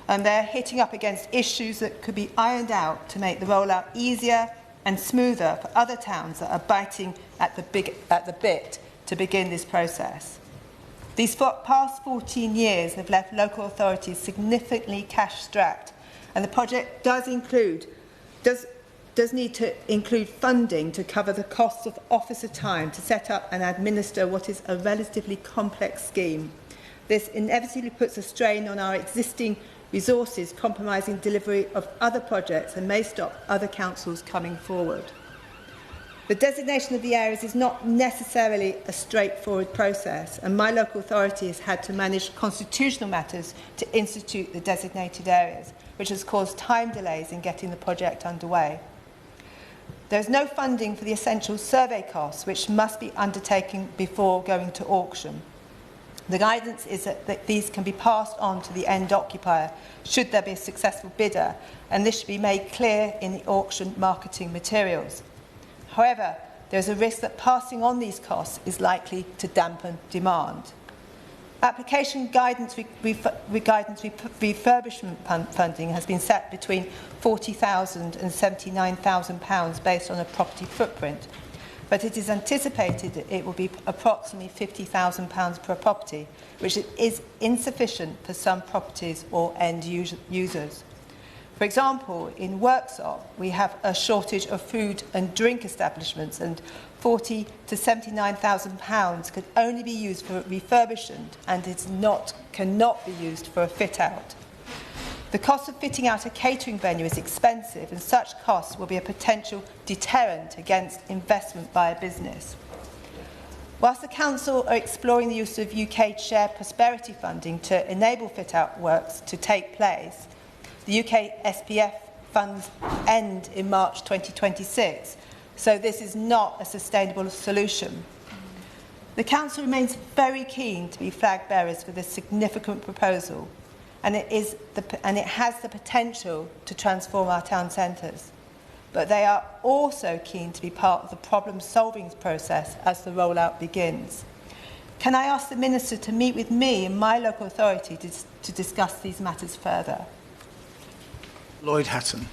and they're hitting up against issues that could be ironed out to make the rollout easier and smoother for other towns that are biting at the bit to begin this process. These past 14 years have left local authorities significantly cash-strapped, and the project does need to include funding to cover the costs of officer time to set up and administer what is a relatively complex scheme. This inevitably puts a strain on our existing resources, compromising delivery of other projects and may stop other councils coming forward. The designation of the areas is not necessarily a straightforward process, and my local authority has had to manage constitutional matters to institute the designated areas, which has caused time delays in getting the project underway. There is no funding for the essential survey costs, which must be undertaken before going to auction. The guidance is that these can be passed on to the end occupier should there be a successful bidder, and this should be made clear in the auction marketing materials. However, there is a risk that passing on these costs is likely to dampen demand. Application guidance refurbishment funding has been set between £40,000 and £79,000 based on a property footprint, but it is anticipated that it will be approximately £50,000 per property, which is insufficient for some properties or end users. For example, in Worksop, we have a shortage of food and drink establishments, and £40,000 to £79,000 could only be used for refurbishment and cannot be used for a fit-out. The cost of fitting out a catering venue is expensive, and such costs will be a potential deterrent against investment by a business. Whilst the Council are exploring the use of UK shared prosperity funding to enable fit-out works to take place, the UK SPF funds end in March 2026, so this is not a sustainable solution. The Council remains very keen to be flag bearers for this significant proposal, and it has the potential to transform our town centres. But they are also keen to be part of the problem-solving process as the rollout begins. Can I ask the Minister to meet with me and my local authority to discuss these matters further? Lloyd Hatton.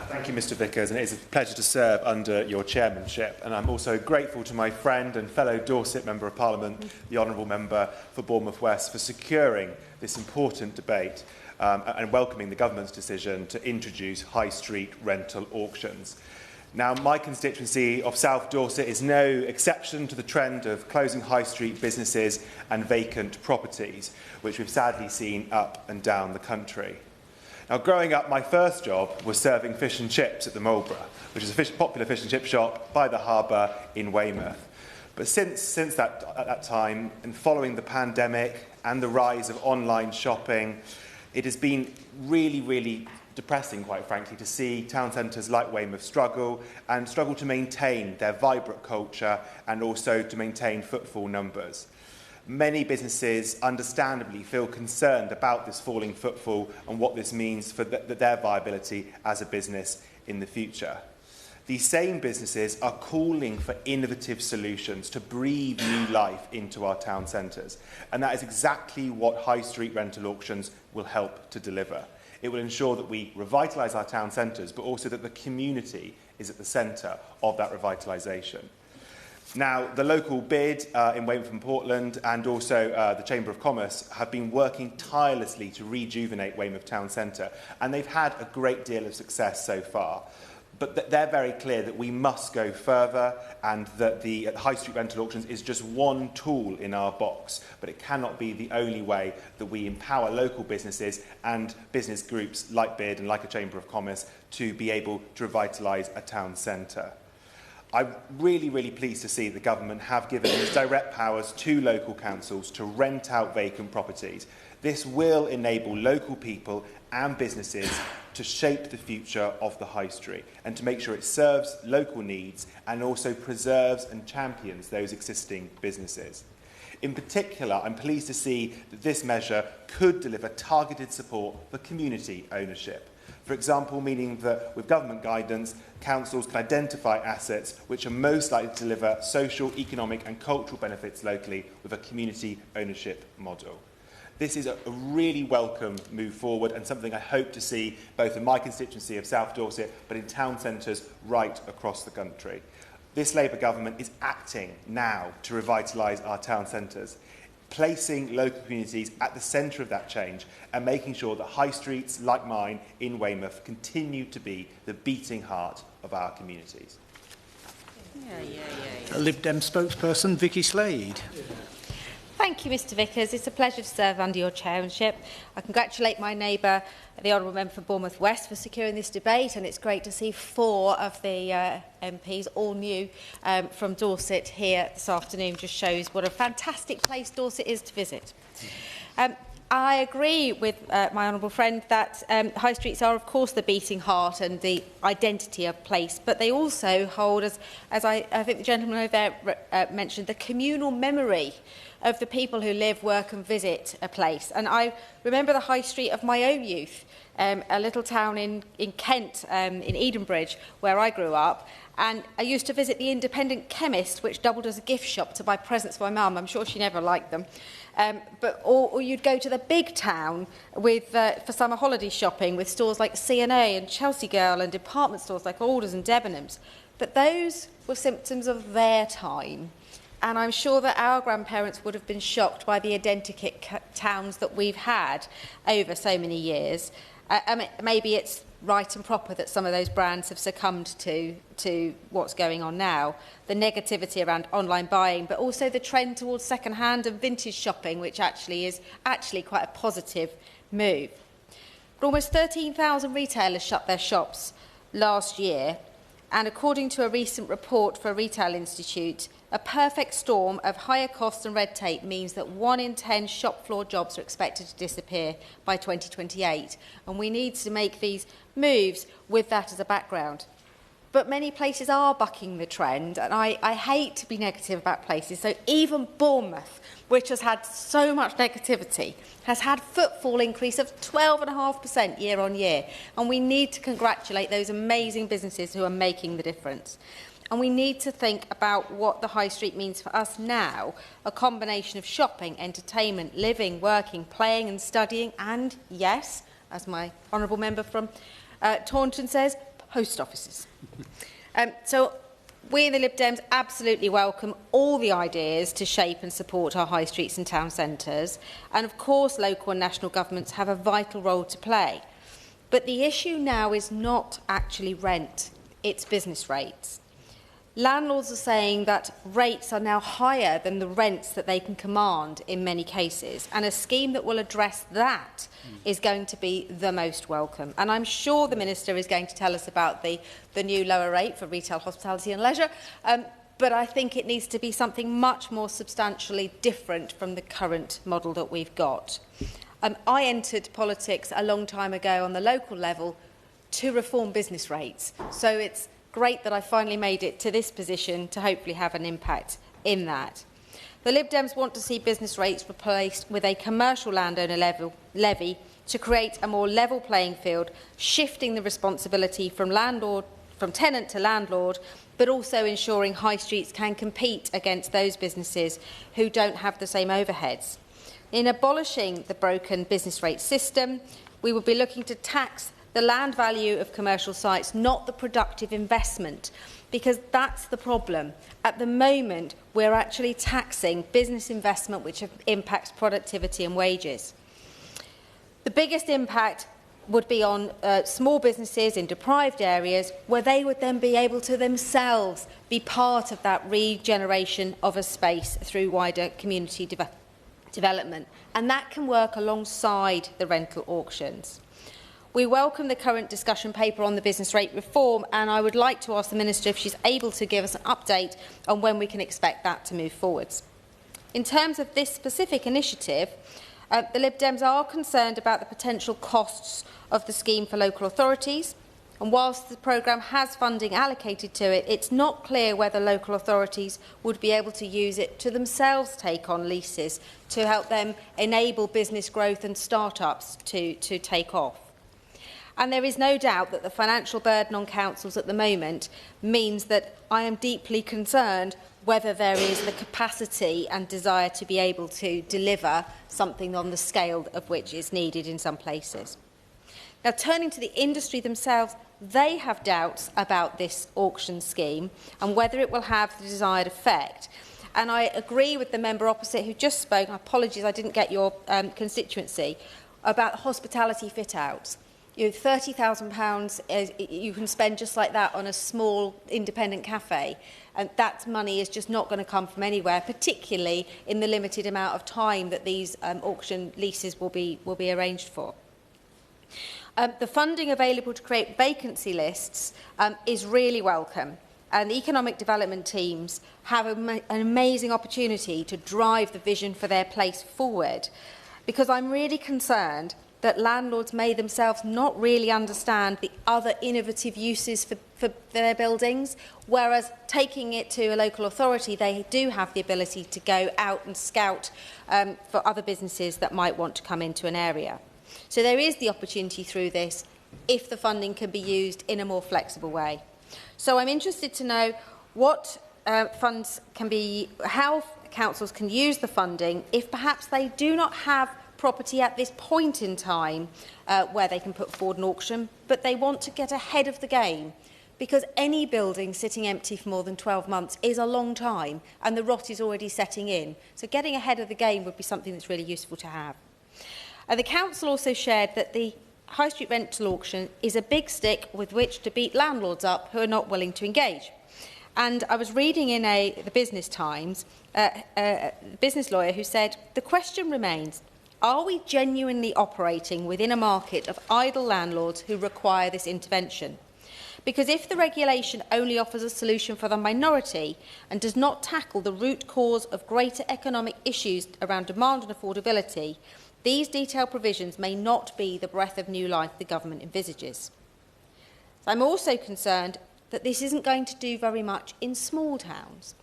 Thank you, Mr Vickers, and it is a pleasure to serve under your chairmanship. And I'm also grateful to my friend and fellow Dorset Member of Parliament, the Honourable Member for Bournemouth West, for securing this important debate and welcoming the government's decision to introduce high street rental auctions. Now, my constituency of South Dorset is no exception to the trend of closing high street businesses and vacant properties, which we've sadly seen up and down the country. Now, growing up, my first job was serving fish and chips at the Marlborough, which is a popular fish and chip shop by the harbour in Weymouth. But since that time, and following the pandemic and the rise of online shopping, it has been really depressing, quite frankly, to see town centres like Weymouth struggle to maintain their vibrant culture and also to maintain footfall numbers. Many businesses understandably feel concerned about this falling footfall and what this means for their viability as a business in the future. These same businesses are calling for innovative solutions to breathe new life into our town centres, and that is exactly what high street rental auctions will help to deliver. It will ensure that we revitalise our town centres, but also that the community is at the centre of that revitalisation. Now, the local bid in Weymouth and Portland and also the Chamber of Commerce have been working tirelessly to rejuvenate Weymouth Town Centre, and they've had a great deal of success so far. But they're very clear that we must go further, and that the high street rental auctions is just one tool in our box, but it cannot be the only way that we empower local businesses and business groups like BID and like a Chamber of Commerce to be able to revitalise a town centre. I'm really pleased to see the government have given these direct powers to local councils to rent out vacant properties. This will enable local people and businesses to shape the future of the high street and to make sure it serves local needs and also preserves and champions those existing businesses. In particular, I'm pleased to see that this measure could deliver targeted support for community ownership. For example, meaning that with government guidance, councils can identify assets which are most likely to deliver social, economic and cultural benefits locally with a community ownership model. This is a really welcome move forward and something I hope to see both in my constituency of South Dorset but in town centres right across the country. This Labour government is acting now to revitalise our town centres, placing local communities at the centre of that change and making sure that high streets like mine in Weymouth continue to be the beating heart of our communities. Lib Dem spokesperson Vicky Slade. Thank you, Mr Vickers. It's a pleasure to serve under your chairmanship. I congratulate my neighbour, the Honourable Member for Bournemouth West, for securing this debate, and it's great to see 4 of the MPs, all new, from Dorset here this afternoon. Just shows what a fantastic place Dorset is to visit. I agree with my honourable friend that high streets are, of course, the beating heart and the identity of place, but they also hold, as I think the gentleman over there mentioned, the communal memory of the people who live, work and visit a place. And I remember the high street of my own youth, a little town in Kent, in Edenbridge, where I grew up. And I used to visit the independent chemist, which doubled as a gift shop, to buy presents for my mum. I'm sure she never liked them. Or you'd go to the big town with, for summer holiday shopping with stores like C&A and Chelsea Girl and department stores like Alders and Debenhams. But those were symptoms of their time. And I'm sure that our grandparents would have been shocked by the identikit towns that we've had over so many years. Maybe it's right and proper that some of those brands have succumbed to what's going on now. The negativity around online buying, but also the trend towards second-hand and vintage shopping, which is quite a positive move. But almost 13,000 retailers shut their shops last year, and according to a recent report for a retail institute, a perfect storm of higher costs and red tape means that 1 in 10 shop floor jobs are expected to disappear by 2028, and we need to make these moves with that as a background. But many places are bucking the trend, and I hate to be negative about places, so even Bournemouth, which has had so much negativity, has had footfall increase of 12.5% year on year, and we need to congratulate those amazing businesses who are making the difference. And we need to think about what the high street means for us now, a combination of shopping, entertainment, living, working, playing and studying, and, yes, as my honourable member from Taunton says, post offices. So we in the Lib Dems absolutely welcome all the ideas to shape and support our high streets and town centres, and of course local and national governments have a vital role to play. But the issue now is not actually rent, it's business rates. Landlords are saying that rates are now higher than the rents that they can command in many cases, and a scheme that will address that is going to be the most welcome. And I'm sure the Minister is going to tell us about the new lower rate for retail, hospitality and leisure, but I think it needs to be something much more substantially different from the current model that we've got. I entered politics a long time ago on the local level to reform business rates, so it's great that I finally made it to this position to hopefully have an impact in that. The Lib Dems want to see business rates replaced with a commercial landowner levy to create a more level playing field, shifting the responsibility from tenant to landlord, but also ensuring high streets can compete against those businesses who don't have the same overheads. In abolishing the broken business rate system, we will be looking to tax the land value of commercial sites, not the productive investment, because that's the problem. At the moment, we're actually taxing business investment, which impacts productivity and wages. The biggest impact would be on small businesses in deprived areas, where they would then be able to themselves be part of that regeneration of a space through wider community development. And that can work alongside the rental auctions. We welcome the current discussion paper on the business rate reform, and I would like to ask the Minister if she's able to give us an update on when we can expect that to move forwards. In terms of this specific initiative, the Lib Dems are concerned about the potential costs of the scheme for local authorities. And whilst the programme has funding allocated to it, it's not clear whether local authorities would be able to use it to themselves take on leases to help them enable business growth and start-ups to take off. And there is no doubt that the financial burden on councils at the moment means that I am deeply concerned whether there is the capacity and desire to be able to deliver something on the scale of which is needed in some places. Now, turning to the industry themselves, they have doubts about this auction scheme and whether it will have the desired effect. And I agree with the member opposite who just spoke, apologies I didn't get your constituency, about hospitality fit-outs. £30,000 you can spend just like that on a small independent cafe, and that money is just not going to come from anywhere, particularly in the limited amount of time that these auction leases will be arranged for. The funding available to create vacancy lists is really welcome, and the economic development teams have an amazing opportunity to drive the vision for their place forward, because I'm really concerned that landlords may themselves not really understand the other innovative uses for their buildings, whereas taking it to a local authority, they do have the ability to go out and scout for other businesses that might want to come into an area. So there is the opportunity through this if the funding can be used in a more flexible way. So I'm interested to know what funds can be, how councils can use the funding if perhaps they do not have property at this point in time where they can put forward an auction, but they want to get ahead of the game, because any building sitting empty for more than 12 months is a long time and the rot is already setting in. So getting ahead of the game would be something that's really useful to have. The council also shared that the high street rental auction is a big stick with which to beat landlords up who are not willing to engage. And I was reading in the Business Times a business lawyer who said, the question remains, are we genuinely operating within a market of idle landlords who require this intervention? Because if the regulation only offers a solution for the minority and does not tackle the root cause of greater economic issues around demand and affordability, these detailed provisions may not be the breath of new life the government envisages. So I'm also concerned that this isn't going to do very much in small towns.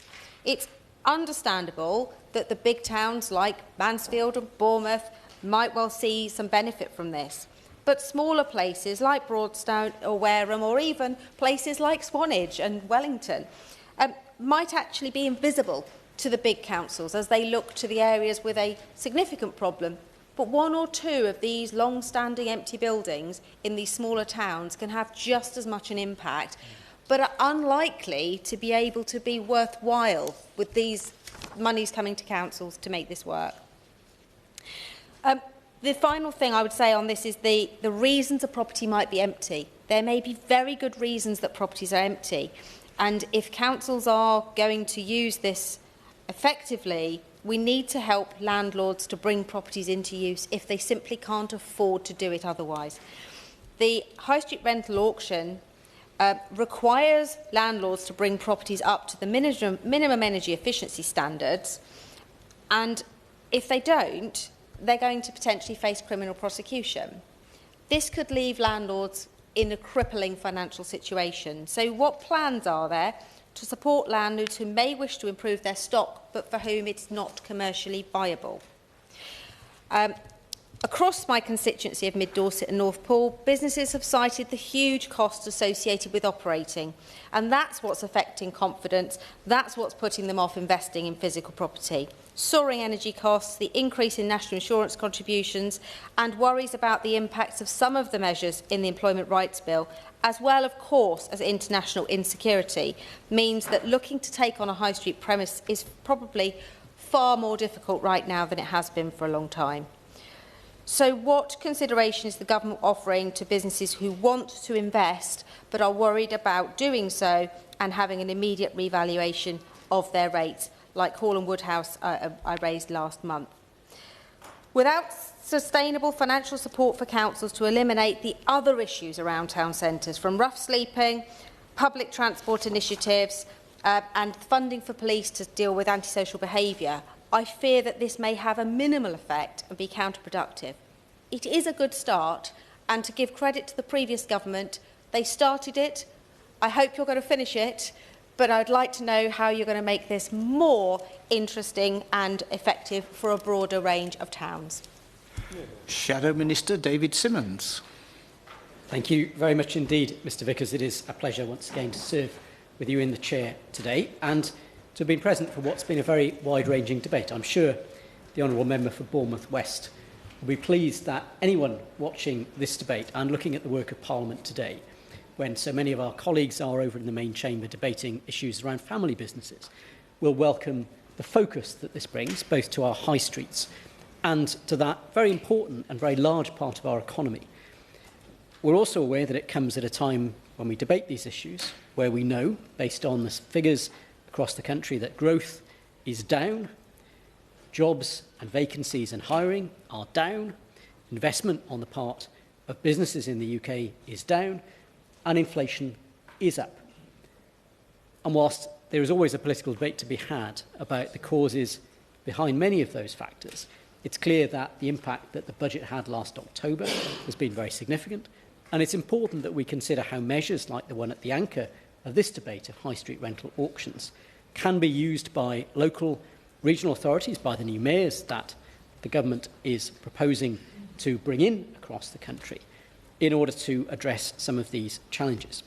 It's understandable that the big towns like Mansfield and Bournemouth might well see some benefit from this, but smaller places like Broadstone or Wareham, or even places like Swanage and Wellington, might actually be invisible to the big councils as they look to the areas with a significant problem. But one or two of these long-standing empty buildings in these smaller towns can have just as much an impact, but are unlikely to be able to be worthwhile with these monies coming to councils to make this work. The final thing I would say on this is the reasons a property might be empty. There may be very good reasons that properties are empty, and if councils are going to use this effectively, we need to help landlords to bring properties into use if they simply can't afford to do it otherwise. The high street rental auction requires landlords to bring properties up to the minimum energy efficiency standards, and if they don't, they're going to potentially face criminal prosecution. This could leave landlords in a crippling financial situation. So what plans are there to support landlords who may wish to improve their stock but for whom it's not commercially viable? Across my constituency of Mid Dorset and North Poole, businesses have cited the huge costs associated with operating, and that's what's affecting confidence, that's what's putting them off investing in physical property. Soaring energy costs, the increase in national insurance contributions, and worries about the impacts of some of the measures in the Employment Rights Bill, as well, of course, as international insecurity, means that looking to take on a high street premise is probably far more difficult right now than it has been for a long time. So what consideration is the government offering to businesses who want to invest but are worried about doing so and having an immediate revaluation of their rates, like Hall and Woodhouse I raised last month? Without sustainable financial support for councils to eliminate the other issues around town centres, from rough sleeping, public transport initiatives and funding for police to deal with antisocial behaviour, I fear that this may have a minimal effect and be counterproductive. It is a good start, and to give credit to the previous government, They started it. I hope you're going to finish it. But I'd like to know how you're going to make this more interesting and effective for a broader range of towns. Shadow Minister David Simmons. Thank you very much indeed, Mr Vickers. It is a pleasure once again to serve with you in the chair today and to have been present for what's been a very wide-ranging debate. I'm sure the Honourable Member for Bournemouth West will be pleased that anyone watching this debate and looking at the work of Parliament today, when so many of our colleagues are over in the main chamber debating issues around family businesses, will welcome the focus that this brings, both to our high streets and to that very important and very large part of our economy. We're also aware that it comes at a time when we debate these issues, where we know, based on the figures across the country, that growth is down, jobs and vacancies and hiring are down, investment on the part of businesses in the UK is down, and inflation is up. And whilst there is always a political debate to be had about the causes behind many of those factors, it's clear that the impact that the budget had last October has been very significant, and it's important that we consider how measures like the one at the anchor of this debate of high street rental auctions can be used by local regional authorities, by the new mayors that the government is proposing to bring in across the country, in order to address some of these challenges.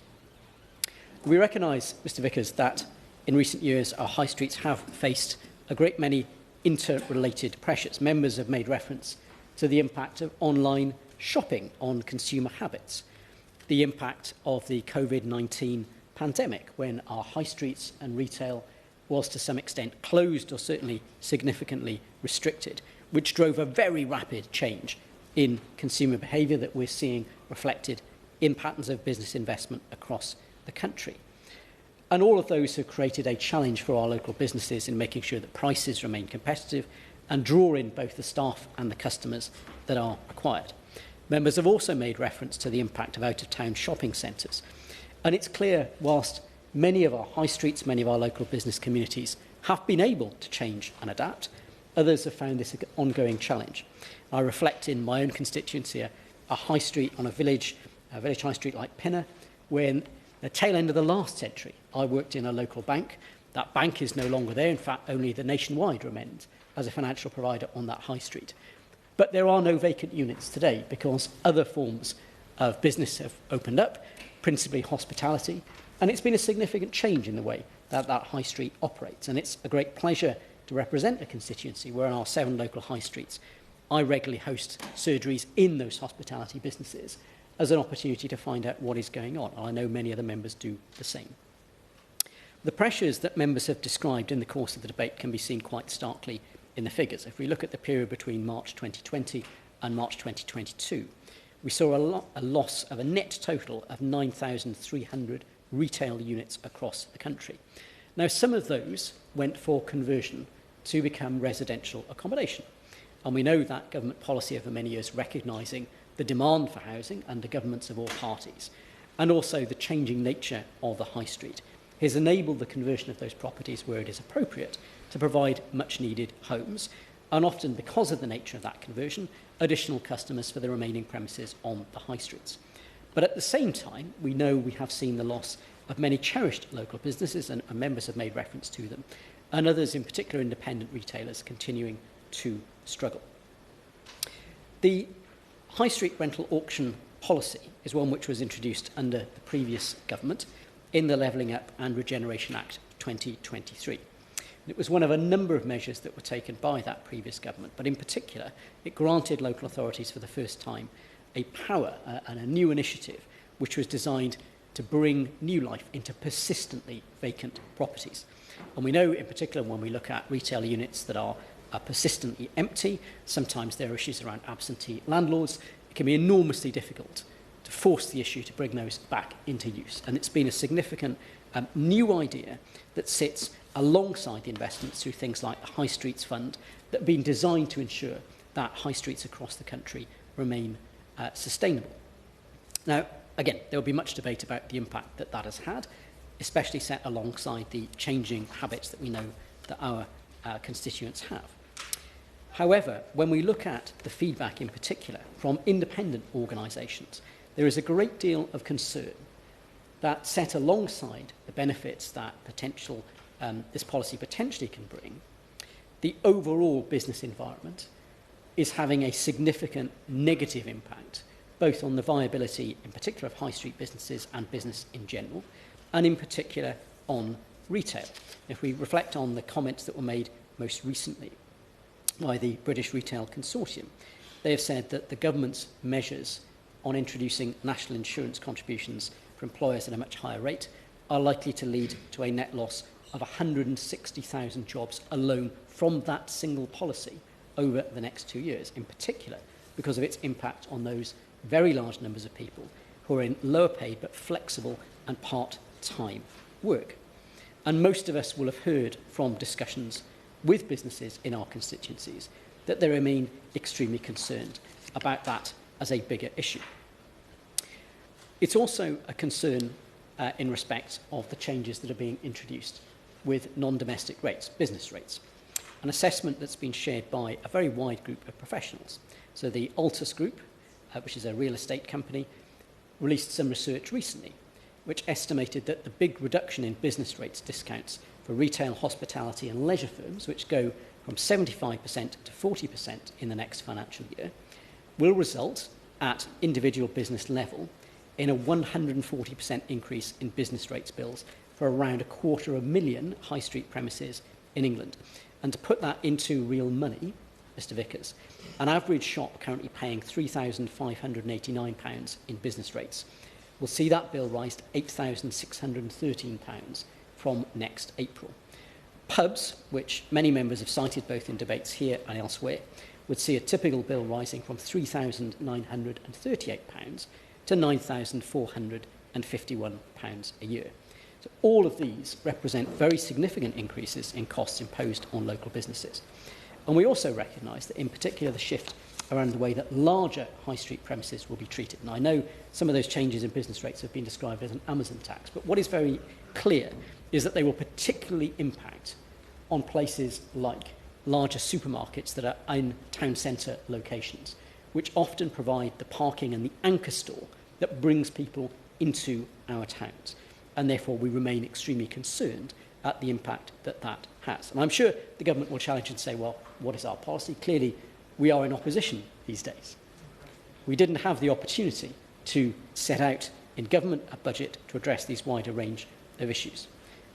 We recognise, Mr Vickers, that in recent years our high streets have faced a great many interrelated pressures. Members have made reference to the impact of online shopping on consumer habits, the impact of the COVID-19 pandemic, when our high streets and retail was to some extent closed or certainly significantly restricted, which drove a very rapid change in consumer behaviour that we're seeing reflected in patterns of business investment across the country. And all of those have created a challenge for our local businesses in making sure that prices remain competitive and draw in both the staff and the customers that are required. Members have also made reference to the impact of out-of-town shopping centres. And it's clear, whilst many of our high streets, many of our local business communities have been able to change and adapt, others have found this an ongoing challenge. I reflect in my own constituency a high street on a village high street like Pinner, when the tail end of the last century I worked in a local bank. That bank is no longer there. In fact, only the Nationwide remains as a financial provider on that high street. But there are no vacant units today because other forms of business have opened up, principally hospitality, and it's been a significant change in the way that that high street operates. And it's a great pleasure to represent a constituency where in our 7 local high streets I regularly host surgeries in those hospitality businesses as an opportunity to find out what is going on. And I know many other members do the same. The pressures that members have described in the course of the debate can be seen quite starkly in the figures. If we look at the period between March 2020 and March 2022, we saw a loss of a net total of 9,300 retail units across the country. Now, some of those went for conversion to become residential accommodation. And we know that government policy over many years recognising the demand for housing under governments of all parties, and also the changing nature of the high street, has enabled the conversion of those properties where it is appropriate to provide much needed homes, and often because of the nature of that conversion, additional customers for the remaining premises on the high streets. But at the same time, we know we have seen the loss of many cherished local businesses, and members have made reference to them, and others, in particular independent retailers, continuing to struggle. The high street rental auction policy is one which was introduced under the previous government in the Levelling Up and Regeneration Act 2023. It was one of a number of measures that were taken by that previous government, but in particular, it granted local authorities for the first time a power and a new initiative which was designed to bring new life into persistently vacant properties. And we know in particular when we look at retail units that are persistently empty, sometimes there are issues around absentee landlords. It can be enormously difficult to force the issue to bring those back into use. And it's been a significant new idea that sits alongside the investments through things like the High Streets Fund that have been designed to ensure that high streets across the country remain sustainable. Now, again, there will be much debate about the impact that that has had, especially set alongside the changing habits that we know that our constituents have. However, when we look at the feedback in particular from independent organisations, there is a great deal of concern that, set alongside the benefits that this policy potentially can bring, the overall business environment is having a significant negative impact, both on the viability, in particular, of high street businesses and business in general, and in particular on retail. If we reflect on the comments that were made most recently by the British Retail Consortium, they have said that the government's measures on introducing national insurance contributions for employers at a much higher rate are likely to lead to a net loss of 160,000 jobs alone from that single policy over the next 2 years, in particular because of its impact on those very large numbers of people who are in lower paid but flexible and part-time work. And most of us will have heard from discussions with businesses in our constituencies that they remain extremely concerned about that as a bigger issue. It's also a concern in respect of the changes that are being introduced with non-domestic rates, business rates, an assessment that's been shared by a very wide group of professionals. So the Altus Group, which is a real estate company, released some research recently which estimated that the big reduction in business rates discounts for retail, hospitality and leisure firms, which go from 75% to 40% in the next financial year, will result at individual business level in a 140% increase in business rates bills for around 250,000 high street premises in England. And to put that into real money, Mr Vickers, an average shop currently paying £3,589 in business rates will see that bill rise to £8,613 from next April. Pubs, which many members have cited both in debates here and elsewhere, would see a typical bill rising from £3,938 to £9,451 a year. So all of these represent very significant increases in costs imposed on local businesses. And we also recognise that, in particular, the shift around the way that larger high street premises will be treated. And I know some of those changes in business rates have been described as an Amazon tax, but what is very clear is that they will particularly impact on places like larger supermarkets that are in town centre locations, which often provide the parking and the anchor store that brings people into our towns. And therefore we remain extremely concerned at the impact that that has. And I'm sure the government will challenge and say, well, what is our policy? Clearly, we are in opposition these days. We didn't have the opportunity to set out in government a budget to address these wider range of issues.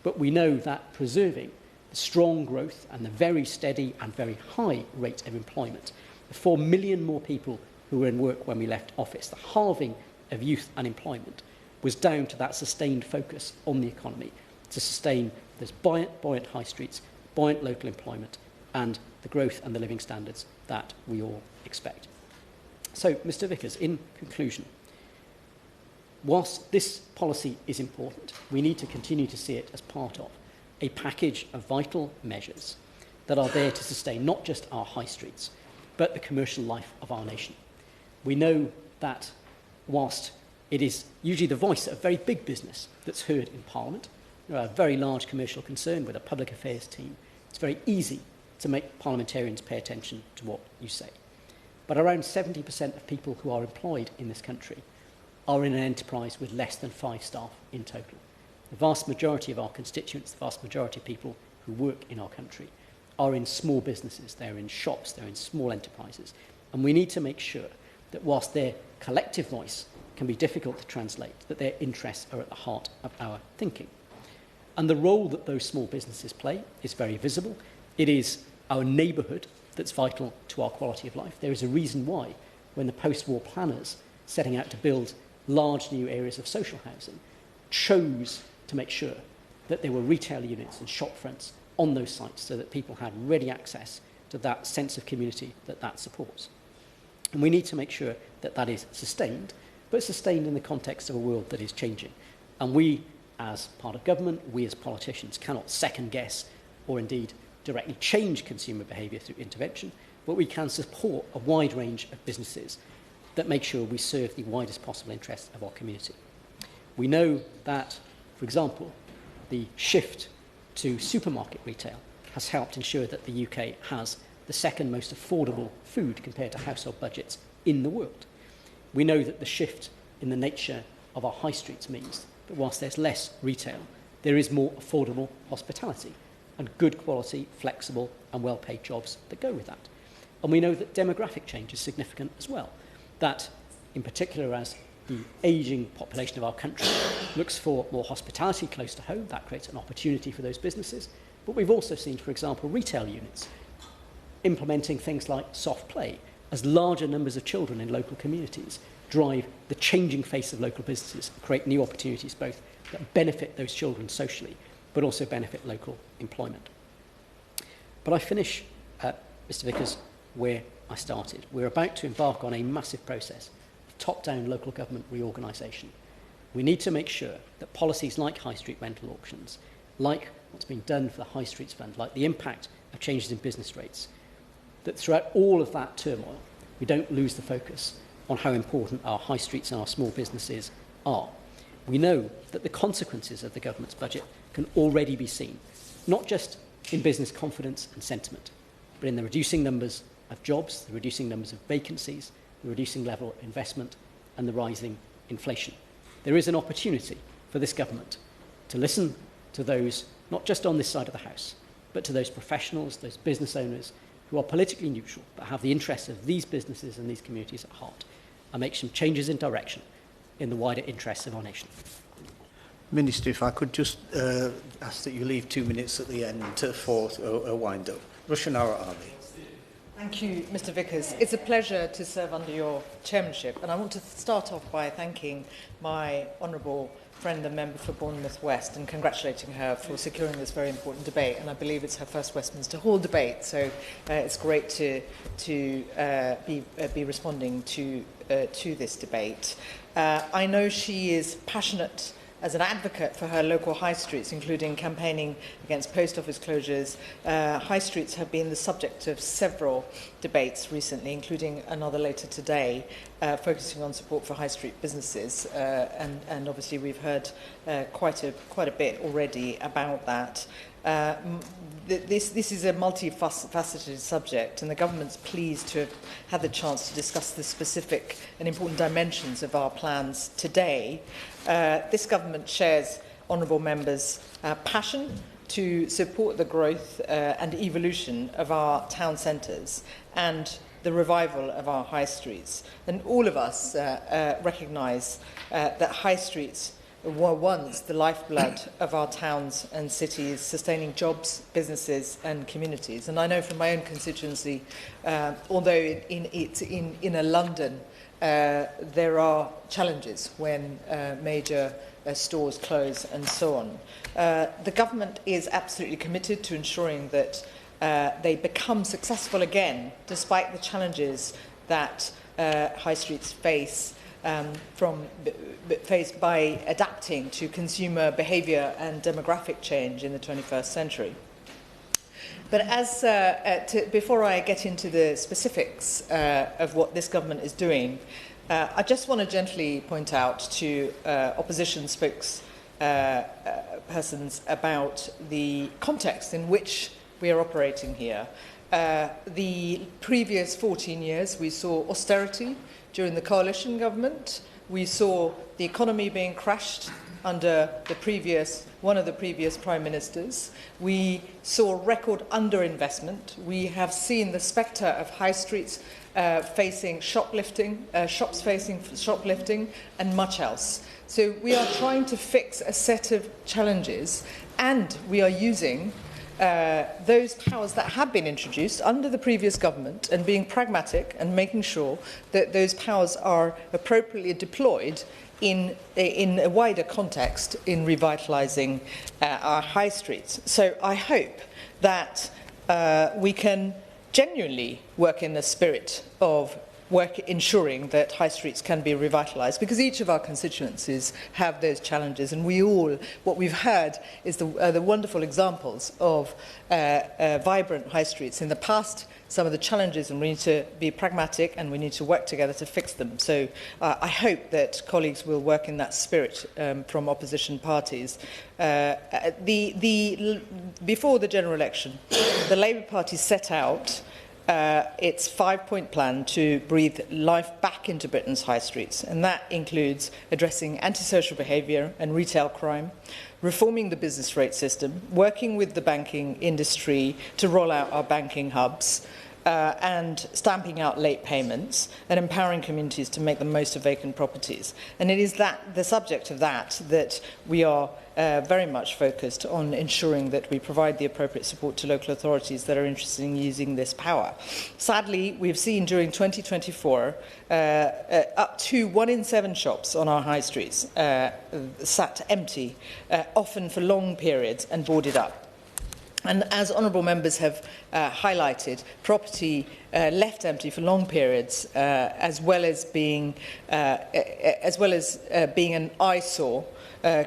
But we know that preserving the strong growth and the very steady and very high rate of employment, the 4 million more people who were in work when we left office, the halving of youth unemployment, was down to that sustained focus on the economy to sustain those buoyant high streets, buoyant local employment, and the growth and the living standards that we all expect. So, Mr Vickers, in conclusion, whilst this policy is important, we need to continue to see it as part of a package of vital measures that are there to sustain not just our high streets, but the commercial life of our nation. We know that whilst it is usually the voice of very big business that's heard in Parliament, there are a very large commercial concern with a public affairs team, it's very easy to make parliamentarians pay attention to what you say. But around 70% of people who are employed in this country are in an enterprise with less than 5 staff in total. The vast majority of our constituents, the vast majority of people who work in our country are in small businesses, they're in shops, they're in small enterprises. And we need to make sure that whilst their collective voice can be difficult to translate, that their interests are at the heart of our thinking. And the role that those small businesses play is very visible. It is our neighbourhood that's vital to our quality of life. There is a reason why, when the post-war planners setting out to build large new areas of social housing, chose to make sure that there were retail units and shop fronts on those sites so that people had ready access to that sense of community that that supports. And we need to make sure that that is sustained, but sustained in the context of a world that is changing. And we, as part of government, we as politicians cannot second guess or indeed directly change consumer behaviour through intervention, but we can support a wide range of businesses that make sure we serve the widest possible interests of our community. We know that, for example, the shift to supermarket retail has helped ensure that the UK has the second most affordable food compared to household budgets in the world. We know that the shift in the nature of our high streets means that that whilst there's less retail, there is more affordable hospitality and good quality, flexible and well-paid jobs that go with that. And we know that demographic change is significant as well, that in particular as the ageing population of our country looks for more hospitality close to home, that creates an opportunity for those businesses. But we've also seen, for example, retail units implementing things like soft play as larger numbers of children in local communities drive the changing face of local businesses, create new opportunities both that benefit those children socially, but also benefit local employment. But I finish, Mr Vickers, where I started. We're about to embark on a massive process of top-down local government reorganisation. We need to make sure that policies like high street rental auctions, like what's been done for the High Streets Fund, like the impact of changes in business rates, that throughout all of that turmoil, we don't lose the focus on how important our high streets and our small businesses are. We know that the consequences of the government's budget can already be seen, not just in business confidence and sentiment, but in the reducing numbers of jobs, the reducing numbers of vacancies, the reducing level of investment and the rising inflation. There is an opportunity for this government to listen to those, not just on this side of the House, but to those professionals, those business owners who are politically neutral, but have the interests of these businesses and these communities at heart, and make some changes in direction in the wider interests of our nation. Minister, if I could just ask that you leave 2 minutes at the end for a wind-up. Rushanara Ali. Thank you, Mr Vickers. It's a pleasure to serve under your chairmanship, and I want to start off by thanking my honourable friend and member for Bournemouth West and congratulating her for securing this very important debate. And I believe it's her first Westminster Hall debate, so it's great to be responding to this debate. I know she is passionate as an advocate for her local high streets, including campaigning against post office closures. High streets have been the subject of several debates recently, including another later today, focusing on support for high street businesses. And obviously we've heard quite a bit already about that. This is a multifaceted subject, and the government's pleased to have had the chance to discuss the specific and important dimensions of our plans today. This government shares honourable members' passion to support the growth and evolution of our town centres and the revival of our high streets. And all of us recognise that high streets were once the lifeblood of our towns and cities, sustaining jobs, businesses and communities. And I know from my own constituency, although in a London, there are challenges when major stores close and so on. The government is absolutely committed to ensuring that they become successful again, despite the challenges that high streets face faced by adapting to consumer behaviour and demographic change in the 21st century. But before I get into the specifics of what this government is doing, I just want to gently point out to opposition spokespersons about the context in which we are operating here. The previous 14 years, we saw austerity during the coalition government. We saw the economy being crashed under one of the previous prime ministers. We saw record underinvestment. We have seen the spectre of high streets facing shoplifting, shops facing shoplifting, and much else. So we are trying to fix a set of challenges, and we are using those powers that have been introduced under the previous government and being pragmatic and making sure that those powers are appropriately deployed in a wider context in revitalising our high streets. So I hope that we can genuinely work in the spirit of ensuring that high streets can be revitalised, because each of our constituencies have those challenges, and what we've heard is the wonderful examples of vibrant high streets in the past, some of the challenges, and we need to be pragmatic and we need to work together to fix them. So I hope that colleagues will work in that spirit from opposition parties. Before the general election, the Labour Party set out its 5-point plan to breathe life back into Britain's high streets, and that includes addressing antisocial behaviour and retail crime, reforming the business rate system, working with the banking industry to roll out our banking hubs, and stamping out late payments and empowering communities to make the most of vacant properties. And it is the subject of that we are very much focused on ensuring that we provide the appropriate support to local authorities that are interested in using this power. Sadly, we've seen during 2024 up to 1 in 7 shops on our high streets sat empty, often for long periods, and boarded up. And as honourable members have highlighted, property left empty for long periods, as well as being an eyesore,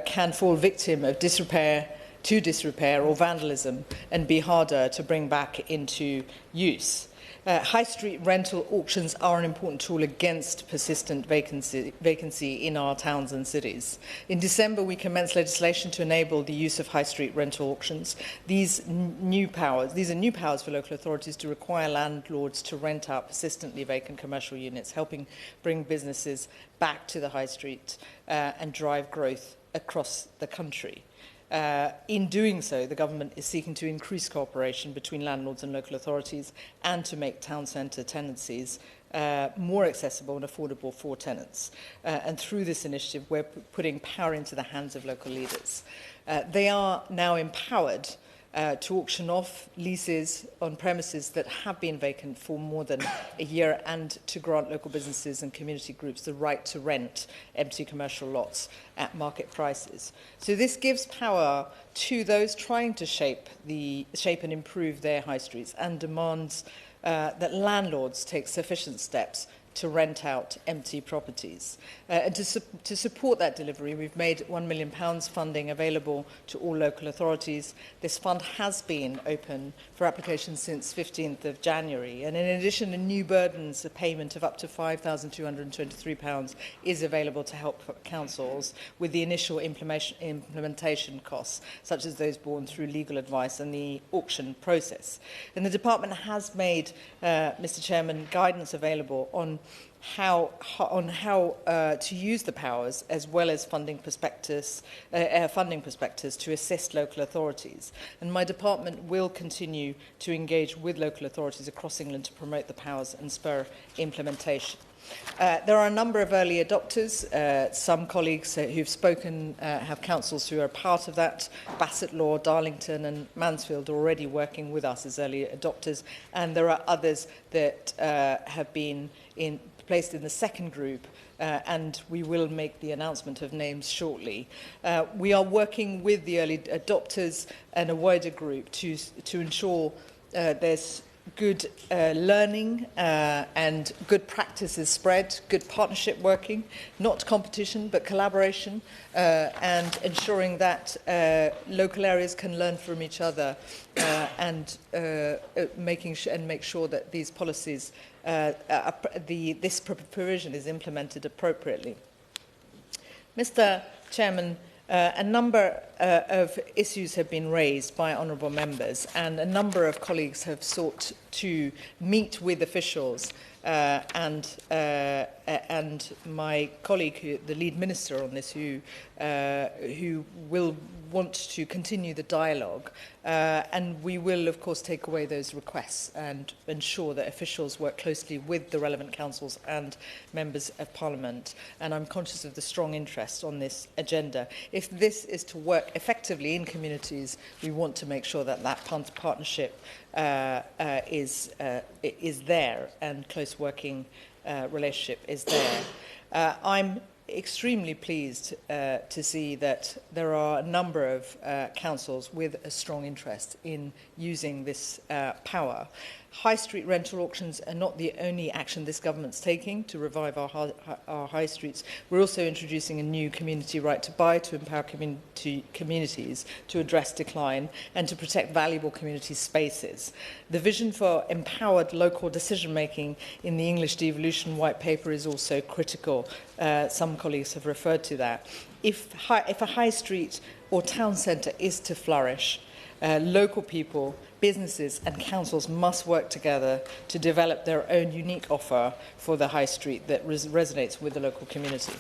can fall victim of disrepair or vandalism, and be harder to bring back into use. High street rental auctions are an important tool against persistent vacancy in our towns and cities. In December, we commenced legislation to enable the use of high street rental auctions. These are new powers for local authorities to require landlords to rent out persistently vacant commercial units, helping bring businesses back to the high street and drive growth across the country. In doing so, the government is seeking to increase cooperation between landlords and local authorities and to make town centre tenancies more accessible and affordable for tenants. And through this initiative, we're putting power into the hands of local leaders. They are now empowered to auction off leases on premises that have been vacant for more than a year, and to grant local businesses and community groups the right to rent empty commercial lots at market prices. So this gives power to those trying to shape and improve their high streets, and demands that landlords take sufficient steps to rent out empty properties. And to support that delivery, we've made £1 million funding available to all local authorities. This fund has been open for application since 15th of January. And in addition, a new burdens, a payment of up to £5,223 is available to help councils with the initial implementation costs, such as those borne through legal advice and the auction process. And the department has made, Mr. Chairman, guidance available on how to use the powers, as well as funding prospectus to assist local authorities. And my department will continue to engage with local authorities across England to promote the powers and spur implementation. There are a number of early adopters. Some colleagues who've spoken have councils who are part of that. Bassett Law, Darlington and Mansfield are already working with us as early adopters, and there are others that have been placed in the second group, and we will make the announcement of names shortly. We are working with the early adopters and a wider group to ensure there's good learning and good practices spread, good partnership working, not competition but collaboration, and ensuring that local areas can learn from each other, and make sure that these policies, this provision is implemented appropriately. Mr. Chairman, a number of issues have been raised by honourable members, and a number of colleagues have sought to meet with officials, and my colleague, the lead minister on this, who will want to continue the dialogue, and we will of course take away those requests and ensure that officials work closely with the relevant councils and members of Parliament. And I'm conscious of the strong interest on this agenda. If this is to work effectively in communities, we want to make sure that that partnership is there, and close working relationship is there. I'm extremely pleased to see that there are a number of councils with a strong interest in using this power. High street rental auctions are not the only action this government's taking to revive our high streets. We're also introducing a new community right to buy to empower communities to address decline and to protect valuable community spaces. The vision for empowered local decision-making in the English Devolution White Paper is also critical. Some colleagues have referred to that. If a high street or town centre is to flourish, Local people, businesses and councils must work together to develop their own unique offer for the high street that resonates with the local community.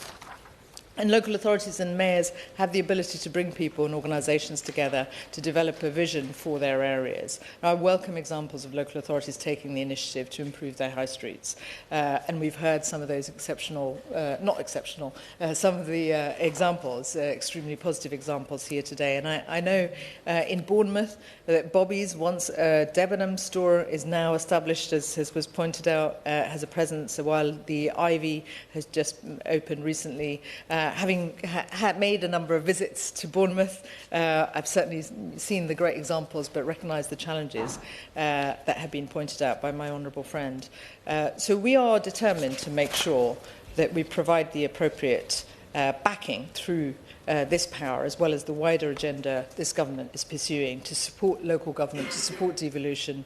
And local authorities and mayors have the ability to bring people and organisations together to develop a vision for their areas. Now, I welcome examples of local authorities taking the initiative to improve their high streets. And we've heard some of those some of the examples, extremely positive examples here today. And I know in Bournemouth that Bobby's, once a Debenham store, is now established, as was pointed out, has a presence, while the Ivy has just opened recently. Having made a number of visits to Bournemouth, I've certainly seen the great examples, but recognise the challenges that have been pointed out by my honourable friend. So we are determined to make sure that we provide the appropriate backing through this power, as well as the wider agenda this government is pursuing to support local government, to support devolution.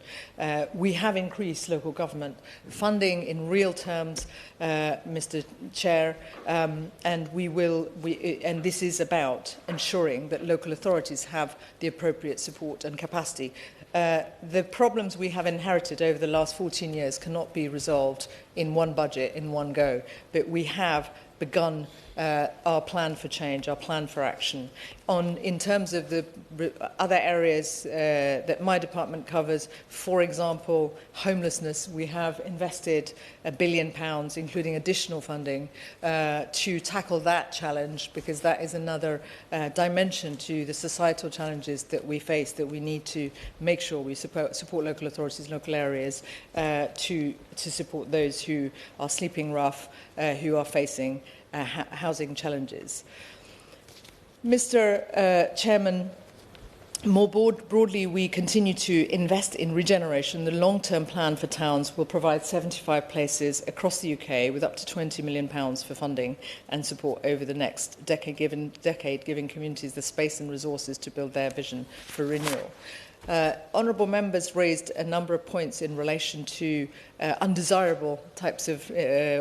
We have increased local government funding in real terms, Mr. Chair, and and this is about ensuring that local authorities have the appropriate support and capacity. The problems we have inherited over the last 14 years cannot be resolved in one budget, in one go, but we have begun our plan for change, our plan for action. In terms of the other areas that my department covers, for example, homelessness, we have invested £1 billion, including additional funding, to tackle that challenge, because that is another dimension to the societal challenges that we face, that we need to make sure we support local authorities, local areas, to support those who are sleeping rough, who are facing housing challenges. Mr. Chairman, more broadly, we continue to invest in regeneration. The long-term plan for towns will provide 75 places across the UK with up to £20 million for funding and support over the next decade, giving communities the space and resources to build their vision for renewal. Honourable members raised a number of points in relation to undesirable types of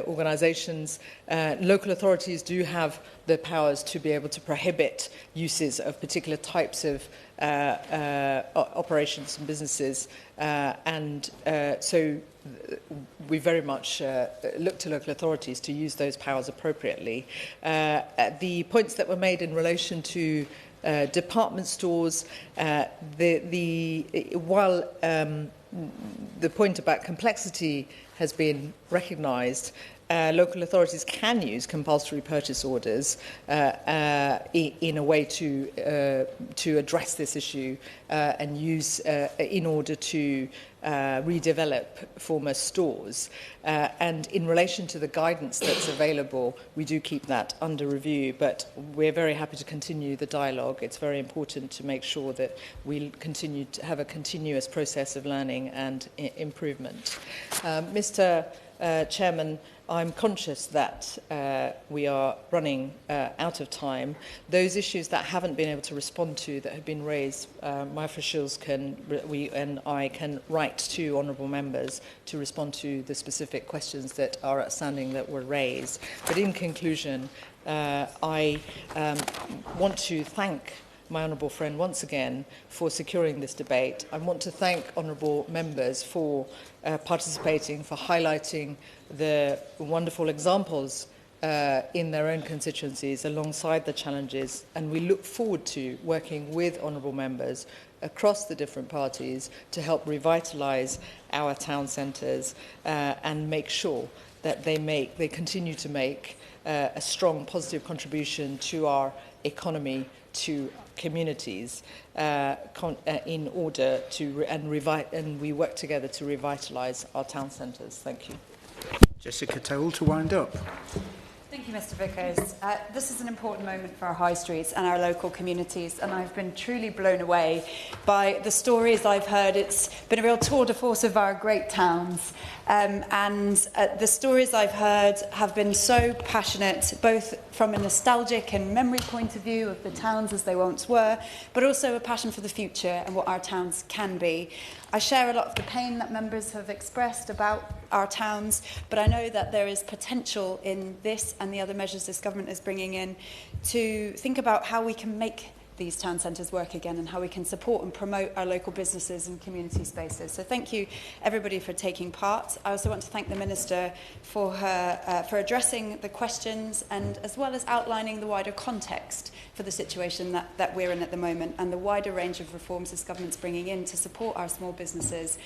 organisations. Local authorities do have the powers to be able to prohibit uses of particular types of operations and businesses, so we very much look to local authorities to use those powers appropriately. The points that were made in relation to department stores, while the point about complexity has been recognised, local authorities can use compulsory purchase orders in a way to address this issue and use in order to redevelop former stores. And in relation to the guidance that's available, we do keep that under review, but we're very happy to continue the dialogue. It's very important to make sure that we continue to have a continuous process of learning and improvement. Mr. Chairman, I'm conscious that we are running out of time. Those issues that haven't been able to respond to, that have been raised, my officials and I can write to honourable members to respond to the specific questions that are outstanding that were raised. But in conclusion, I want to thank my honourable friend once again for securing this debate. I want to thank honourable members for participating, for highlighting the wonderful examples in their own constituencies alongside the challenges, and we look forward to working with honourable members across the different parties to help revitalise our town centres and make sure that they continue to make a strong positive contribution to our economy, to communities, in order to and we work together to revitalise our town centres. Thank you. Jessica Toll to wind up. Thank you, Mr. Vickers. This is an important moment for our high streets and our local communities, and I've been truly blown away by the stories I've heard. It's been a real tour de force of our great towns, and the stories I've heard have been so passionate, both from a nostalgic and memory point of view of the towns as they once were, but also a passion for the future and what our towns can be. I share a lot of the pain that members have expressed about our towns, but I know that there is potential in this and the other measures this government is bringing in to think about how we can make these town centres work again and how we can support and promote our local businesses and community spaces. So thank you everybody for taking part. I also want to thank the Minister for for addressing the questions and as well as outlining the wider context for the situation that we're in at the moment and the wider range of reforms this government's bringing in to support our small businesses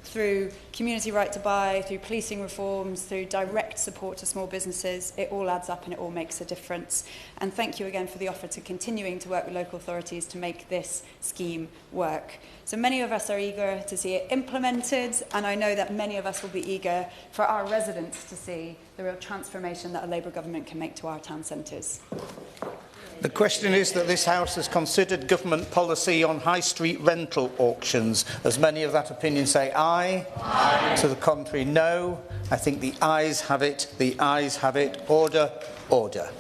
through community right to buy, through policing reforms, through direct support to small businesses. It all adds up and it all makes a difference. And thank you again for the offer to continuing to work with local authorities to make this scheme work. So many of us are eager to see it implemented, and I know that many of us will be eager for our residents to see the real transformation that a Labour government can make to our town centres. The question is that this House has considered government policy on high street rental auctions. As many of that opinion say aye. Aye. To the contrary, no. I think the ayes have it. The ayes have it. Order. Order.